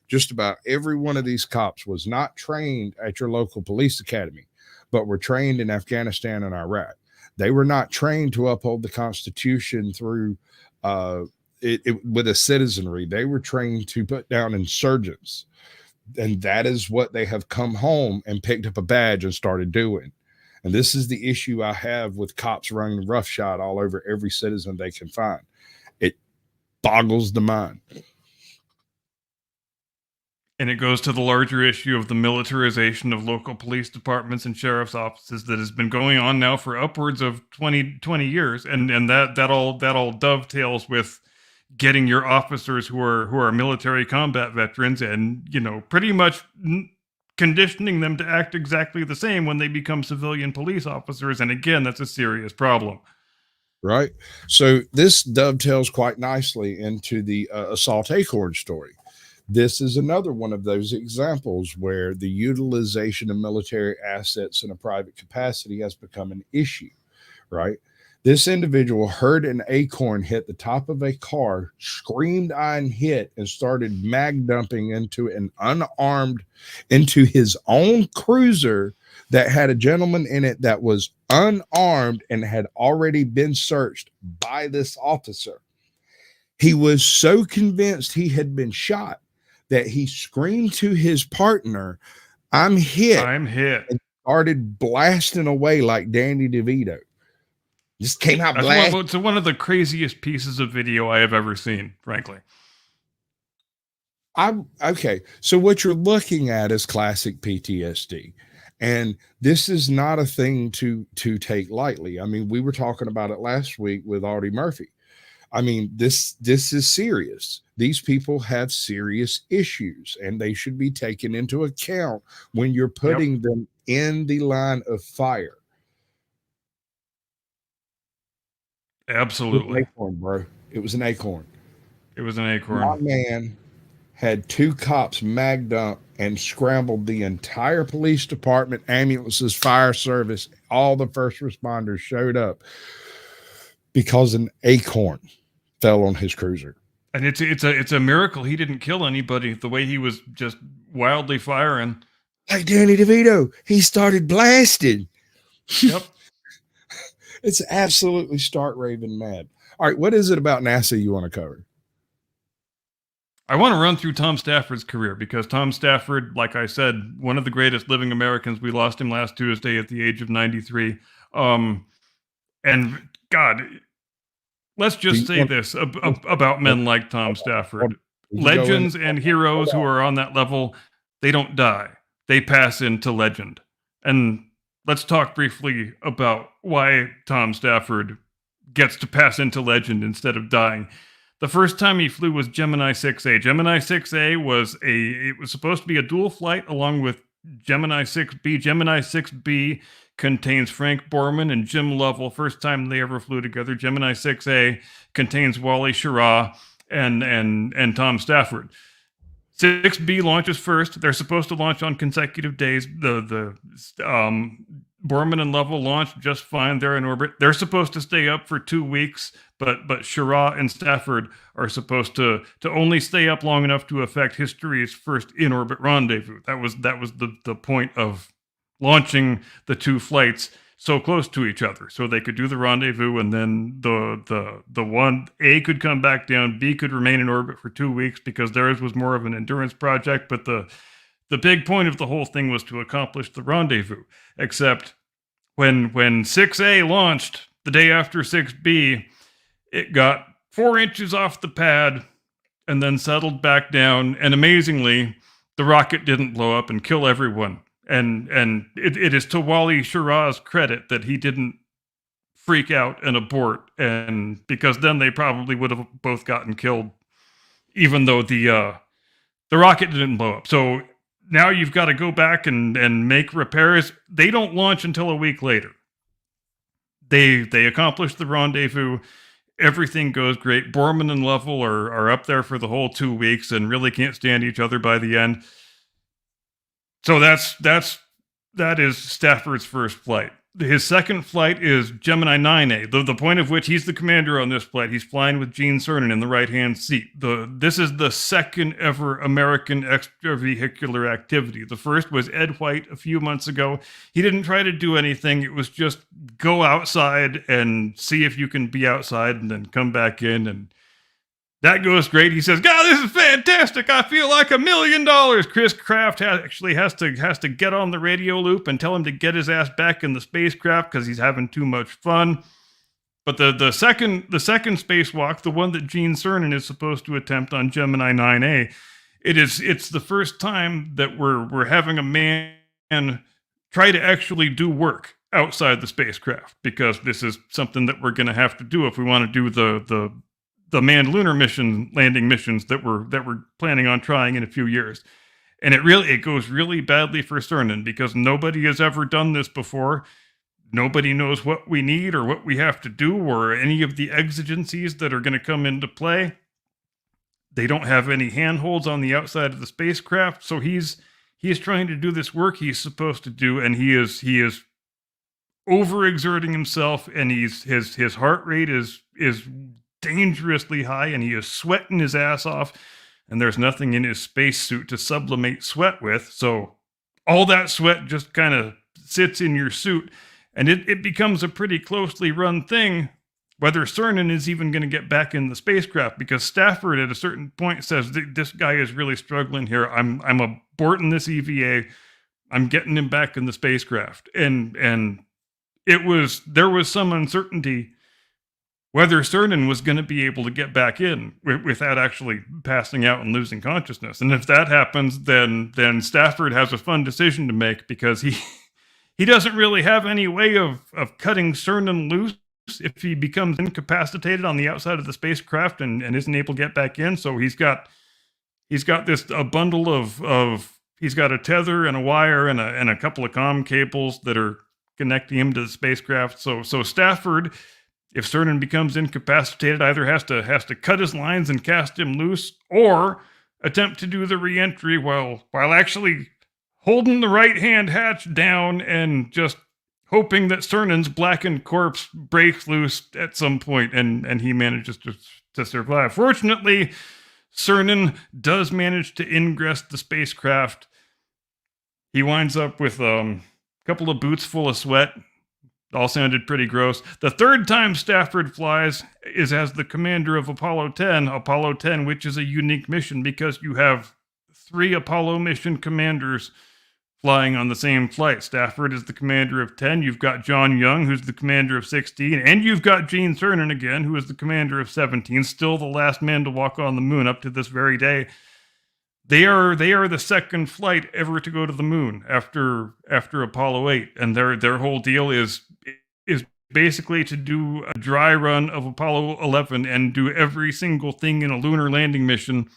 just about every one of these cops was not trained at your local police academy, but were trained in Afghanistan and Iraq. They were not trained to uphold the Constitution through with a citizenry. They were trained to put down insurgents. And that is what they have come home and picked up a badge and started doing. And this is the issue I have with cops running roughshod all over every citizen they can find. It boggles the mind. And it goes to the larger issue of the militarization of local police departments and sheriff's offices that has been going on now for upwards of 20 years. And that all dovetails with getting your officers who are military combat veterans and, pretty much conditioning them to act exactly the same when they become civilian police officers. And again, that's a serious problem. Right. So this dovetails quite nicely into the assault acorn story. This is another one of those examples where the utilization of military assets in a private capacity has become an issue, right? This individual heard an acorn hit the top of a car, screamed "I'm hit," and started mag dumping into his own cruiser that had a gentleman in it that was unarmed and had already been searched by this officer. He was so convinced he had been shot that he screamed to his partner, "I'm hit." I'm hit. And started blasting away like Danny DeVito. Just came out blasting. It's one of the craziest pieces of video I have ever seen, frankly. Okay. So what you're looking at is classic PTSD. And this is not a thing to take lightly. I mean, we were talking about it last week with Audie Murphy. I mean, this is serious. These people have serious issues, and they should be taken into account when you're putting them in the line of fire. Absolutely. It was an acorn, bro. It was an acorn. It was an acorn. My man had 2 cops mag dump and scrambled the entire police department, ambulances, fire service, all the first responders showed up because an acorn fell on his cruiser. And it's a miracle he didn't kill anybody the way he was just wildly firing. Like Danny DeVito, he started blasting. Yep. It's absolutely stark raving mad. All right, what is it about NASA you want to cover? I want to run through Tom Stafford's career because Tom Stafford, like I said, one of the greatest living Americans. We lost him last Tuesday at the age of 93. And God, let's just say this about men like Tom Stafford. Legends and heroes who are on that level, they don't die. They pass into legend. And let's talk briefly about why Tom Stafford gets to pass into legend instead of dying. The first time he flew was Gemini 6A. Gemini 6A was supposed to be a dual flight along with Gemini 6B. Gemini 6B contains Frank Borman and Jim Lovell. First time they ever flew together. Gemini 6A contains Wally Schirra and Tom Stafford. 6B launches first. They're supposed to launch on consecutive days. The Borman and Lovell launched just fine. They're in orbit. They're supposed to stay up for 2 weeks, but Schirra and Stafford are supposed to only stay up long enough to affect history's first in-orbit rendezvous. That was the point of launching the 2 flights so close to each other, so they could do the rendezvous, and then the one A could come back down, B could remain in orbit for 2 weeks because theirs was more of an endurance project. But the big point of the whole thing was to accomplish the rendezvous. Except when 6A launched the day after 6B, it got 4 inches off the pad and then settled back down. And amazingly, the rocket didn't blow up and kill everyone. And it is to Wally Schirra's credit that he didn't freak out and abort, and because then they probably would have both gotten killed, even though the rocket didn't blow up. So now you've got to go back and make repairs. They don't launch until a week later. They accomplish the rendezvous. Everything goes great. Borman and Lovell are up there for the whole 2 weeks and really can't stand each other by the end. So that is Stafford's first flight. His second flight is Gemini 9A, the point of which he's the commander on this flight. He's flying with Gene Cernan in the right-hand seat. This is the second ever American extravehicular activity. The first was Ed White a few months ago. He didn't try to do anything. It was just go outside and see if you can be outside and then come back in, and that goes great. He says, "God, this is fantastic. I feel like $1 million." Chris Kraft actually has to get on the radio loop and tell him to get his ass back in the spacecraft because he's having too much fun. But the second spacewalk, the one that Gene Cernan is supposed to attempt on Gemini 9A, it's the first time that we're having a man try to actually do work outside the spacecraft, because this is something that we're going to have to do if we want to do the manned lunar landing missions that we're planning on trying in a few years. And it goes really badly for Cernan because nobody has ever done this before. Nobody knows what we need or what we have to do or any of the exigencies that are going to come into play. They don't have any handholds on the outside of the spacecraft, so he's trying to do this work he's supposed to do, and he is overexerting himself, and his heart rate is dangerously high, and he is sweating his ass off, and there's nothing in his spacesuit to sublimate sweat with, so all that sweat just kind of sits in your suit, and it becomes a pretty closely run thing whether Cernan is even going to get back in the spacecraft, because Stafford at a certain point says, this guy is really struggling here. I'm aborting this EVA. I'm getting him back in the spacecraft. And there was some uncertainty whether Cernan was going to be able to get back in without actually passing out and losing consciousness. And if that happens, then Stafford has a fun decision to make, because he doesn't really have any way of cutting Cernan loose if he becomes incapacitated on the outside of the spacecraft and isn't able to get back in. So he's got a bundle of he's got a tether and a wire and a couple of comm cables that are connecting him to the spacecraft. So Stafford, if Cernan becomes incapacitated, either has to cut his lines and cast him loose, or attempt to do the re-entry while actually holding the right hand hatch down and just hoping that Cernan's blackened corpse breaks loose at some point and he manages to survive. Fortunately, Cernan does manage to ingress the spacecraft. He winds up with a couple of boots full of sweat. All sounded pretty gross. The third time Stafford flies is as the commander of Apollo 10, which is a unique mission because you have 3 Apollo mission commanders flying on the same flight. Stafford is the commander of 10. You've got John Young, who's the commander of 16. And you've got Gene Cernan again, who is the commander of 17. Still the last man to walk on the moon up to this very day. They are the second flight ever to go to the moon after Apollo 8. And their whole deal is basically to do a dry run of Apollo 11 and do every single thing in a lunar landing mission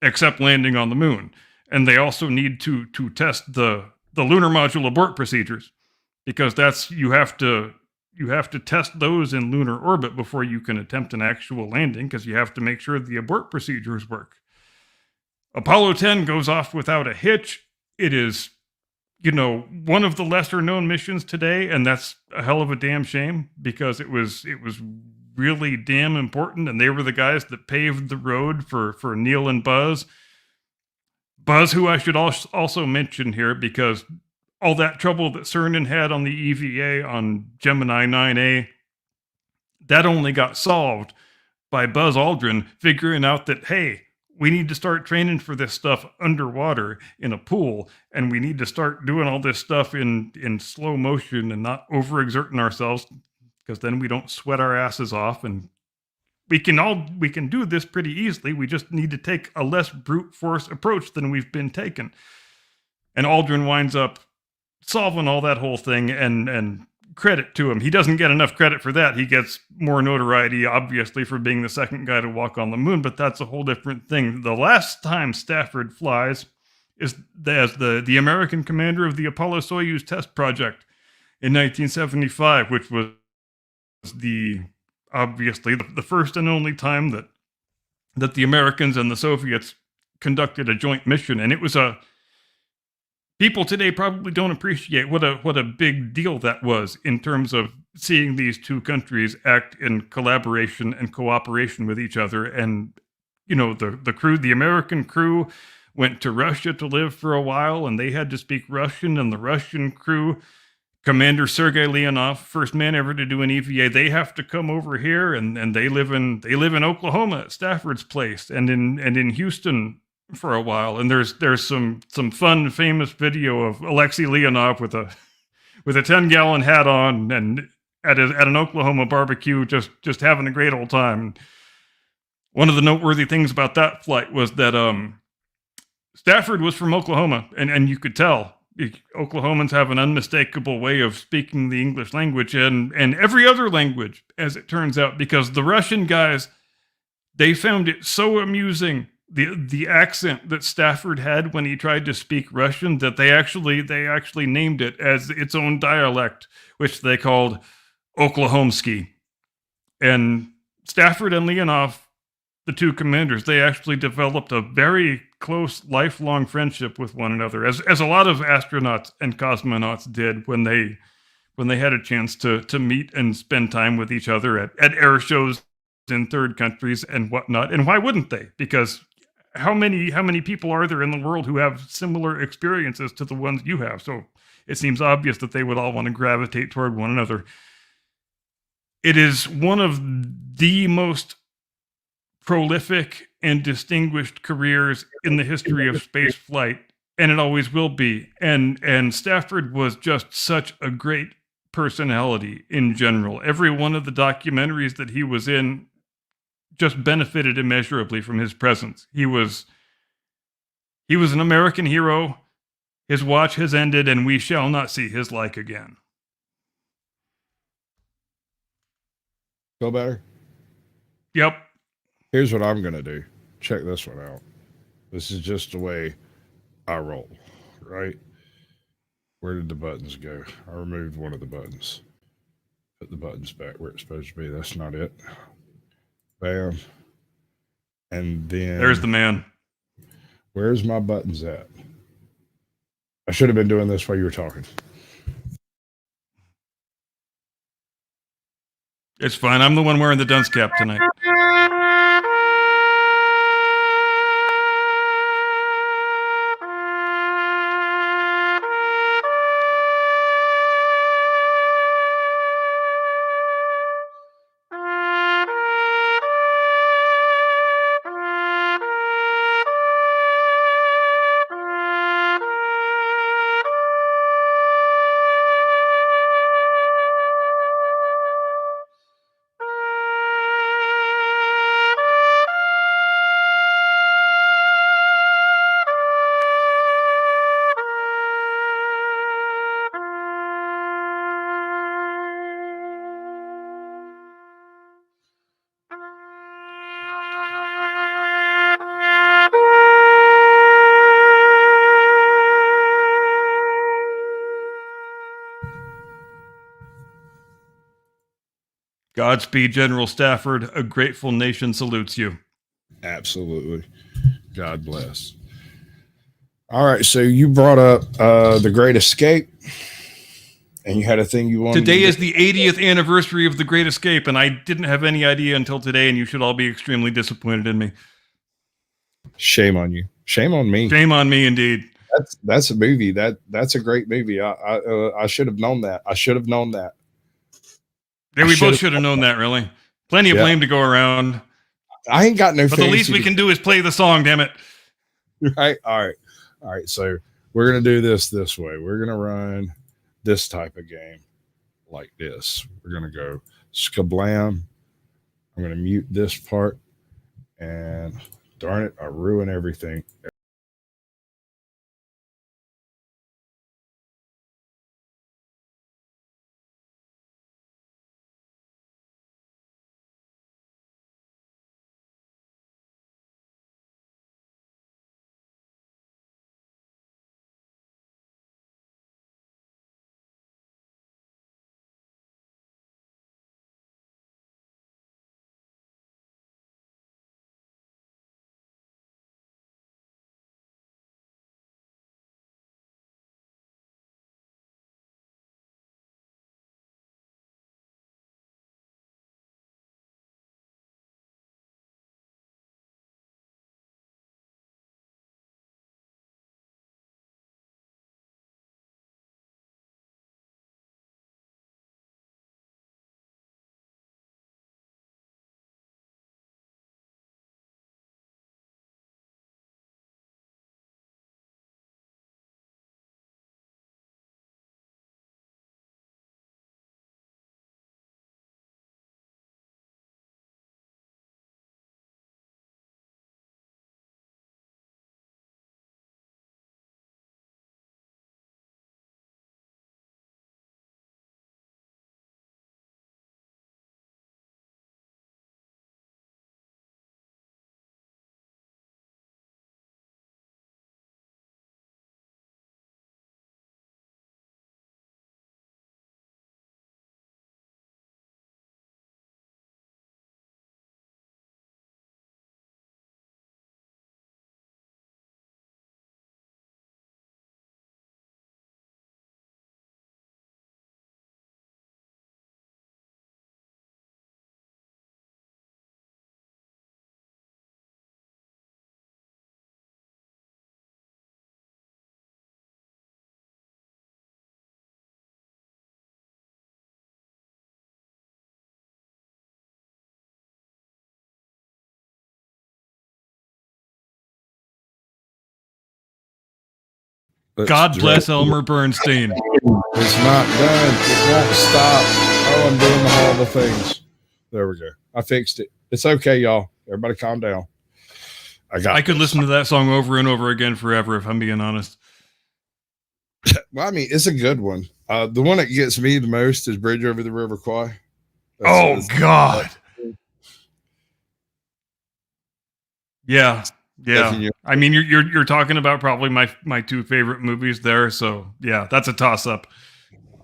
except landing on the moon. And they also need to test the lunar module abort procedures, because you have to test those in lunar orbit before you can attempt an actual landing, because you have to make sure the abort procedures work. Apollo 10 goes off without a hitch. It is, one of the lesser known missions today, and that's a hell of a damn shame, because it was really damn important, and they were the guys that paved the road for Neil and Buzz. Buzz, who I should also mention here, because all that trouble that Cernan had on the EVA on Gemini 9A, that only got solved by Buzz Aldrin figuring out that, hey, we need to start training for this stuff underwater in a pool, and we need to start doing all this stuff in slow motion and not overexerting ourselves, because then we don't sweat our asses off, and we can do this pretty easily. We just need to take a less brute force approach than we've been taking. And Aldrin winds up solving all that whole thing, and credit to him. He doesn't get enough credit for that. He gets more notoriety, obviously, for being the second guy to walk on the moon, but that's a whole different thing. The last time Stafford flies is as the American commander of the Apollo-Soyuz test project in 1975, which was obviously the first and only time that the Americans and the Soviets conducted a joint mission. And it was people today probably don't appreciate what a big deal that was in terms of seeing these two countries act in collaboration and cooperation with each other. And, the American crew went to Russia to live for a while, and they had to speak Russian, and the Russian crew, Commander Sergei Leonov, first man ever to do an EVA, they have to come over here, and they live in Oklahoma at Stafford's place, and in Houston for a while. And there's some fun, famous video of Alexei Leonov with a 10-gallon hat on and at an Oklahoma barbecue, just having a great old time. One of the noteworthy things about that flight was that Stafford was from Oklahoma, and you could tell. Oklahomans have an unmistakable way of speaking the English language and every other language, as it turns out, because the Russian guys, they found it so amusing the accent that Stafford had when he tried to speak Russian, that they actually named it as its own dialect, which they called Oklahomsky. And Stafford and Leonov, the two commanders, they actually developed a very close, lifelong friendship with one another, as a lot of astronauts and cosmonauts did when they had a chance to meet and spend time with each other at air shows in third countries and whatnot. And why wouldn't they? Because how many people are there in the world who have similar experiences to the ones you have? So it seems obvious that they would all want to gravitate toward one another. It is one of the most prolific and distinguished careers in the history of space flight, and it always will be. And Stafford was just such a great personality in general. Every one of the documentaries that he was in just benefited immeasurably from his presence. He was an American hero. His watch has ended, and we shall not see his like again. Feel better? Yep. Here's what I'm going to do. Check this one out. This is just the way I roll, right? Where did the buttons go? I removed one of the buttons. Put the buttons back where it's supposed to be. That's not it. Bam. And then... There's the man. Where's my buttons at? I should have been doing this while you were talking. It's fine. I'm the one wearing the dunce cap tonight. Godspeed, General Stafford. A grateful nation salutes you. Absolutely. God bless. All right. So you brought up The Great Escape, and you had a thing you wanted Today is the 80th anniversary of The Great Escape, and I didn't have any idea until today, and you should all be extremely disappointed in me. Shame on you. Shame on me. Shame on me, indeed. That's a movie. That's a great movie. I should have known that. I should have known that. Yeah, we both should have known that, really. Plenty of blame to go around. I ain't got no But the least we can do is play the song, damn it. Right? All right. So we're going to do this way. We're going to run this type of game like this. We're going to go skablam. I'm going to mute this part. And darn it, I ruin everything. God bless Elmer Bernstein. It's not done. It won't stop. Oh, I'm doing the horrible things. There we go. I fixed it. It's okay, y'all. Everybody calm down. I could listen to that song over and over again forever, if I'm being honest. Well, I mean, it's a good one. The one that gets me the most is Bridge Over the River Kwai. God. Yeah. I mean, you're talking about probably my two favorite movies there. So yeah, that's a toss up.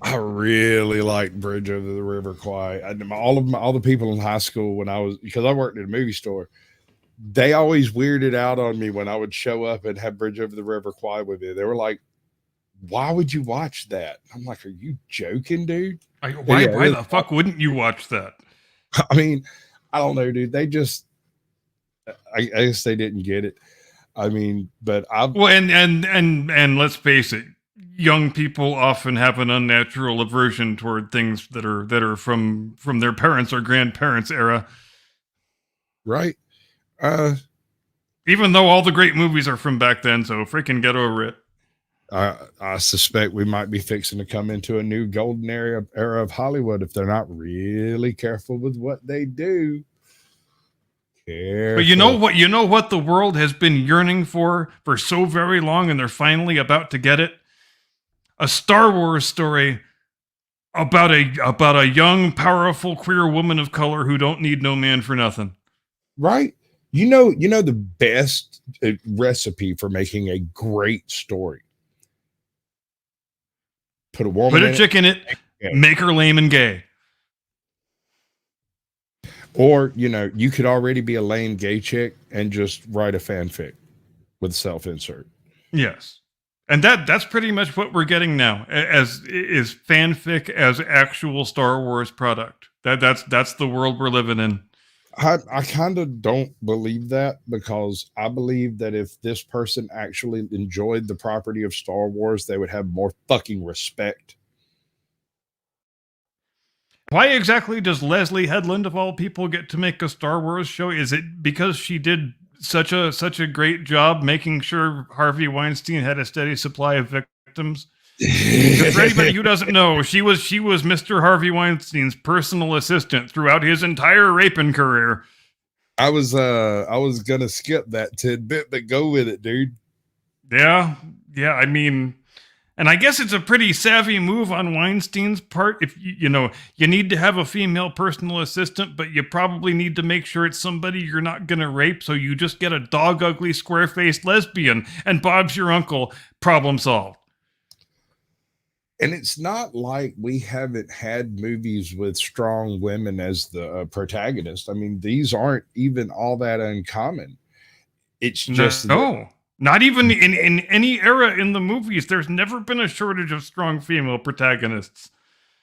I really liked Bridge Over the River Kwai. All the people in high school because I worked at a movie store, they always weirded out on me when I would show up and have Bridge Over the River Kwai with me. They were like, "Why would you watch that?" I'm like, "Are you joking, dude? Why the fuck wouldn't you watch that?" I mean, I don't know, dude. They just, I guess they didn't get it. I mean, but and let's face it, young people often have an unnatural aversion toward things that are from their parents or grandparents' era. Right. Even though all the great movies are from back then, so freaking get over it. I suspect we might be fixing to come into a new golden era of Hollywood if they're not really careful with what they do. Careful. But you know what the world has been yearning for so very long, and they're finally about to get it? A Star Wars story about a young, powerful queer woman of color who don't need no man for nothing. Right? You know the best recipe for making a great story. Put a woman. Put a chick in it. Make her lame and gay. Or you could already be a lame gay chick and just write a fanfic with self-insert. Yes. And that's pretty much what we're getting now, as is fanfic as actual Star Wars product. That's the world we're living in. I kind of don't believe that, because I believe that if this person actually enjoyed the property of Star Wars, they would have more fucking respect. Why exactly does Leslie Headland, of all people, get to make a Star Wars show? Is it because she did such a great job making sure Harvey Weinstein had a steady supply of victims? For anybody who doesn't know, she was Mr. Harvey Weinstein's personal assistant throughout his entire raping career. I was gonna skip that tidbit, but go with it, dude. Yeah. I mean, and I guess it's a pretty savvy move on Weinstein's part. If you need to have a female personal assistant, but you probably need to make sure it's somebody you're not gonna rape. So you just get a dog ugly, square-faced lesbian, and Bob's your uncle. Problem solved. And it's not like we haven't had movies with strong women as the protagonist. I mean, these aren't even all that uncommon. It's just not even in any era in the movies. There's never been a shortage of strong female protagonists.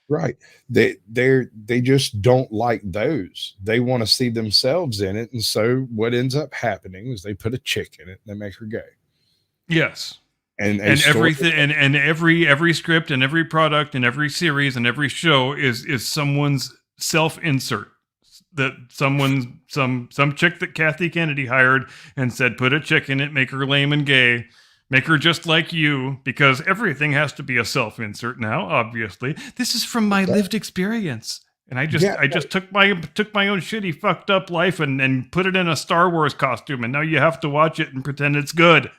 Right. They just don't like those. They want to see themselves in it, and so what ends up happening is they put a chick in it and they make her gay. Yes. And everything and every script and every product and every series and every show is someone's self-insert, that some chick that Kathy Kennedy hired and said, put a chick in it, make her lame and gay, make her just like you, because everything has to be a self-insert now. Obviously, this is from my lived experience, and I just took my own shitty fucked up life and put it in a Star Wars costume, and now you have to watch it and pretend it's good.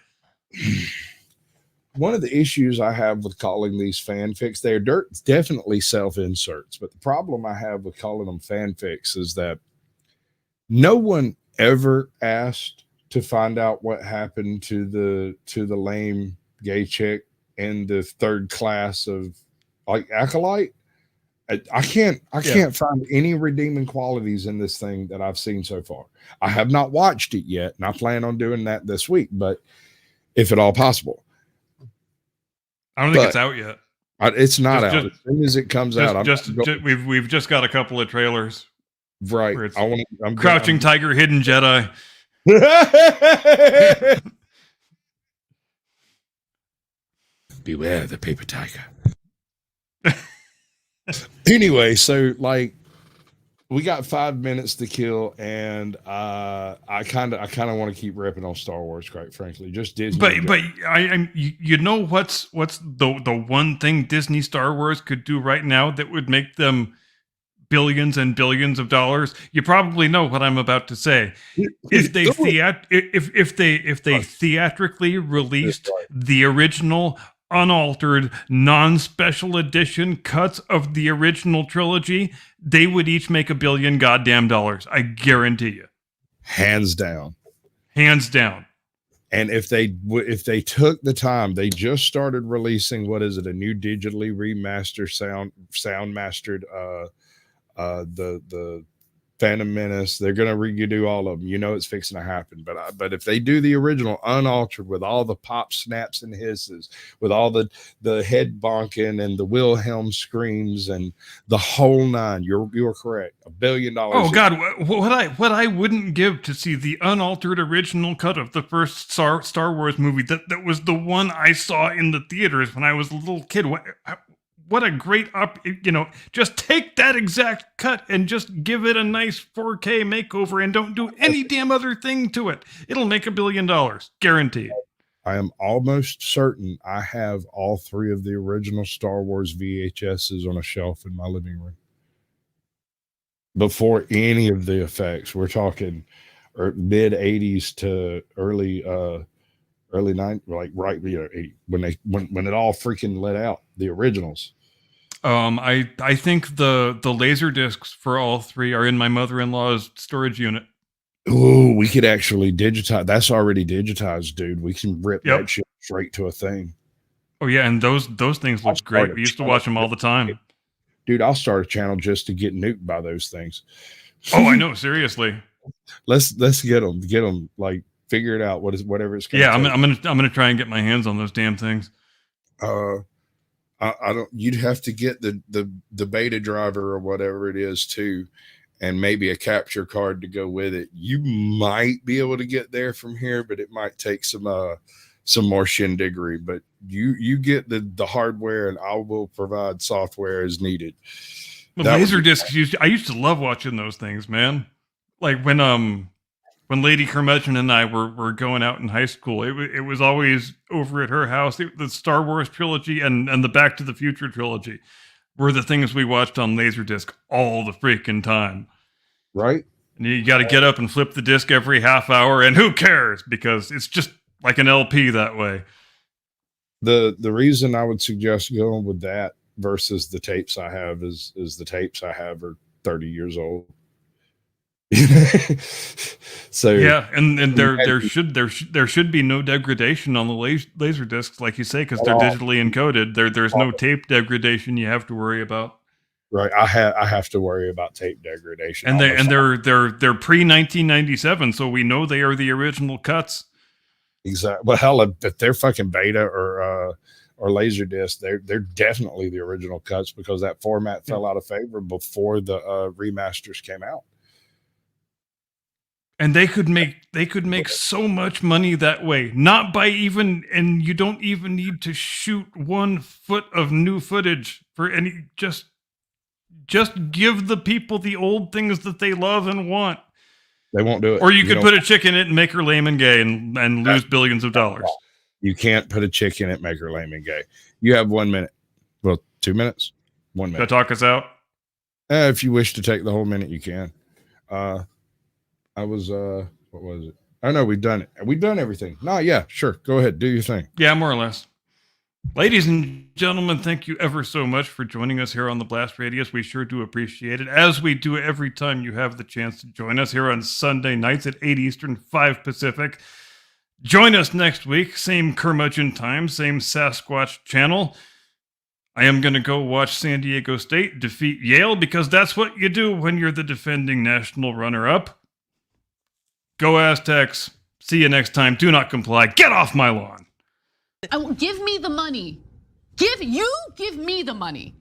One of the issues I have with calling these fanfics, they're definitely self-inserts, but the problem I have with calling them fanfics is that no one ever asked to find out what happened to the lame gay chick in the third class of like Acolyte. I can't find any redeeming qualities in this thing that I've seen so far. I have not watched it yet, and I plan on doing that this week, but if at all possible. I don't think it's out yet. It's not out. As soon as it comes out, we've just got a couple of trailers. Right. I'm Crouching Tiger, Hidden Jedi. Beware the paper tiger. Anyway, so like we got 5 minutes to kill, and I kind of want to keep ripping on Star Wars, quite frankly. Just Disney. But you know what's the one thing Disney Star Wars could do right now that would make them billions and billions of dollars? You probably know what I'm about to say. If they theatrically released the original, unaltered, non-special edition cuts of the original trilogy, they would each make $1 billion goddamn dollars. I guarantee you. Hands down. Hands down. And if they took the time, they just started releasing, what is it, a new digitally remastered sound mastered the Phantom Menace. They're gonna redo all of them. You know it's fixing to happen. But if they do the original unaltered with all the pop snaps and hisses, with all the head bonking and the Wilhelm screams and the whole nine, you're correct. $1 billion. Oh God, what I wouldn't give to see the unaltered original cut of the first Star Wars movie that was the one I saw in the theaters when I was a little kid. What a great just take that exact cut and just give it a nice 4K makeover and don't do any damn other thing to it. It'll make $1 billion, guaranteed. I am almost certain I have all 3 of the original Star Wars VHSs on a shelf in my living room. Before any of the effects, we're talking mid 80s to early 90s, like right, 80, when it all freaking let out, the originals. I think the laser discs for all 3 are in my mother-in-law's storage unit. Oh, we could actually digitize. That's already digitized, dude. We can rip that shit straight to a thing. Oh yeah, and those things look great. We used to watch them all the time. Dude, I'll start a channel just to get nuked by those things. Oh, I know, seriously. Let's get them, like, figure it out. Whatever it's gonna take. I'm gonna try and get my hands on those damn things. I don't. You'd have to get the beta driver or whatever it is too, and maybe a capture card to go with it. You might be able to get there from here, but it might take some more shindiggery. But you get the hardware, and I will provide software as needed. Well, laser discs. I used to love watching those things, man. Like when Lady Curmudgeon and I were going out in high school, it was always over at her house. The Star Wars trilogy and the Back to the Future trilogy were the things we watched on Laserdisc all the freaking time. Right. And you got to get up and flip the disc every half hour, and who cares? Because it's just like an LP that way. The reason I would suggest going with that versus the tapes I have is the tapes I have are 30 years old. So yeah, and there should be no degradation on the laser discs, like you say, because they're digitally encoded. There's no tape degradation you have to worry about. Right, I have to worry about tape degradation, and they're pre 1997, so we know they are the original cuts. Exactly. Well, hell, if they're fucking beta or Laserdisc, they're definitely the original cuts, because that format fell out of favor before the remasters came out. And they could make so much money that way, not by and you don't even need to shoot 1 foot of new footage for any, just give the people the old things that they love and want. They won't do it. Or you could put a chick in it and make her lame and gay and lose billions of dollars. You can't put a chick in it, make her lame and gay. You have 1 minute. Well, 2 minutes. 1 minute. Should I talk us out? If you wish to take the whole minute, you can. I was what was it? Oh no, we've done it. We've done everything. No, yeah, sure. Go ahead, do your thing. Yeah, more or less. Ladies and gentlemen, thank you ever so much for joining us here on the Blast Radius. We sure do appreciate it, as we do every time you have the chance to join us here on Sunday nights at 8 Eastern, 5 Pacific. Join us next week, same curmudgeon time, same Sasquatch channel. I am going to go watch San Diego State defeat Yale, because that's what you do when you're the defending national runner-up. Go Aztecs. See you next time. Do not comply. Get off my lawn. Give me the money. Give me the money.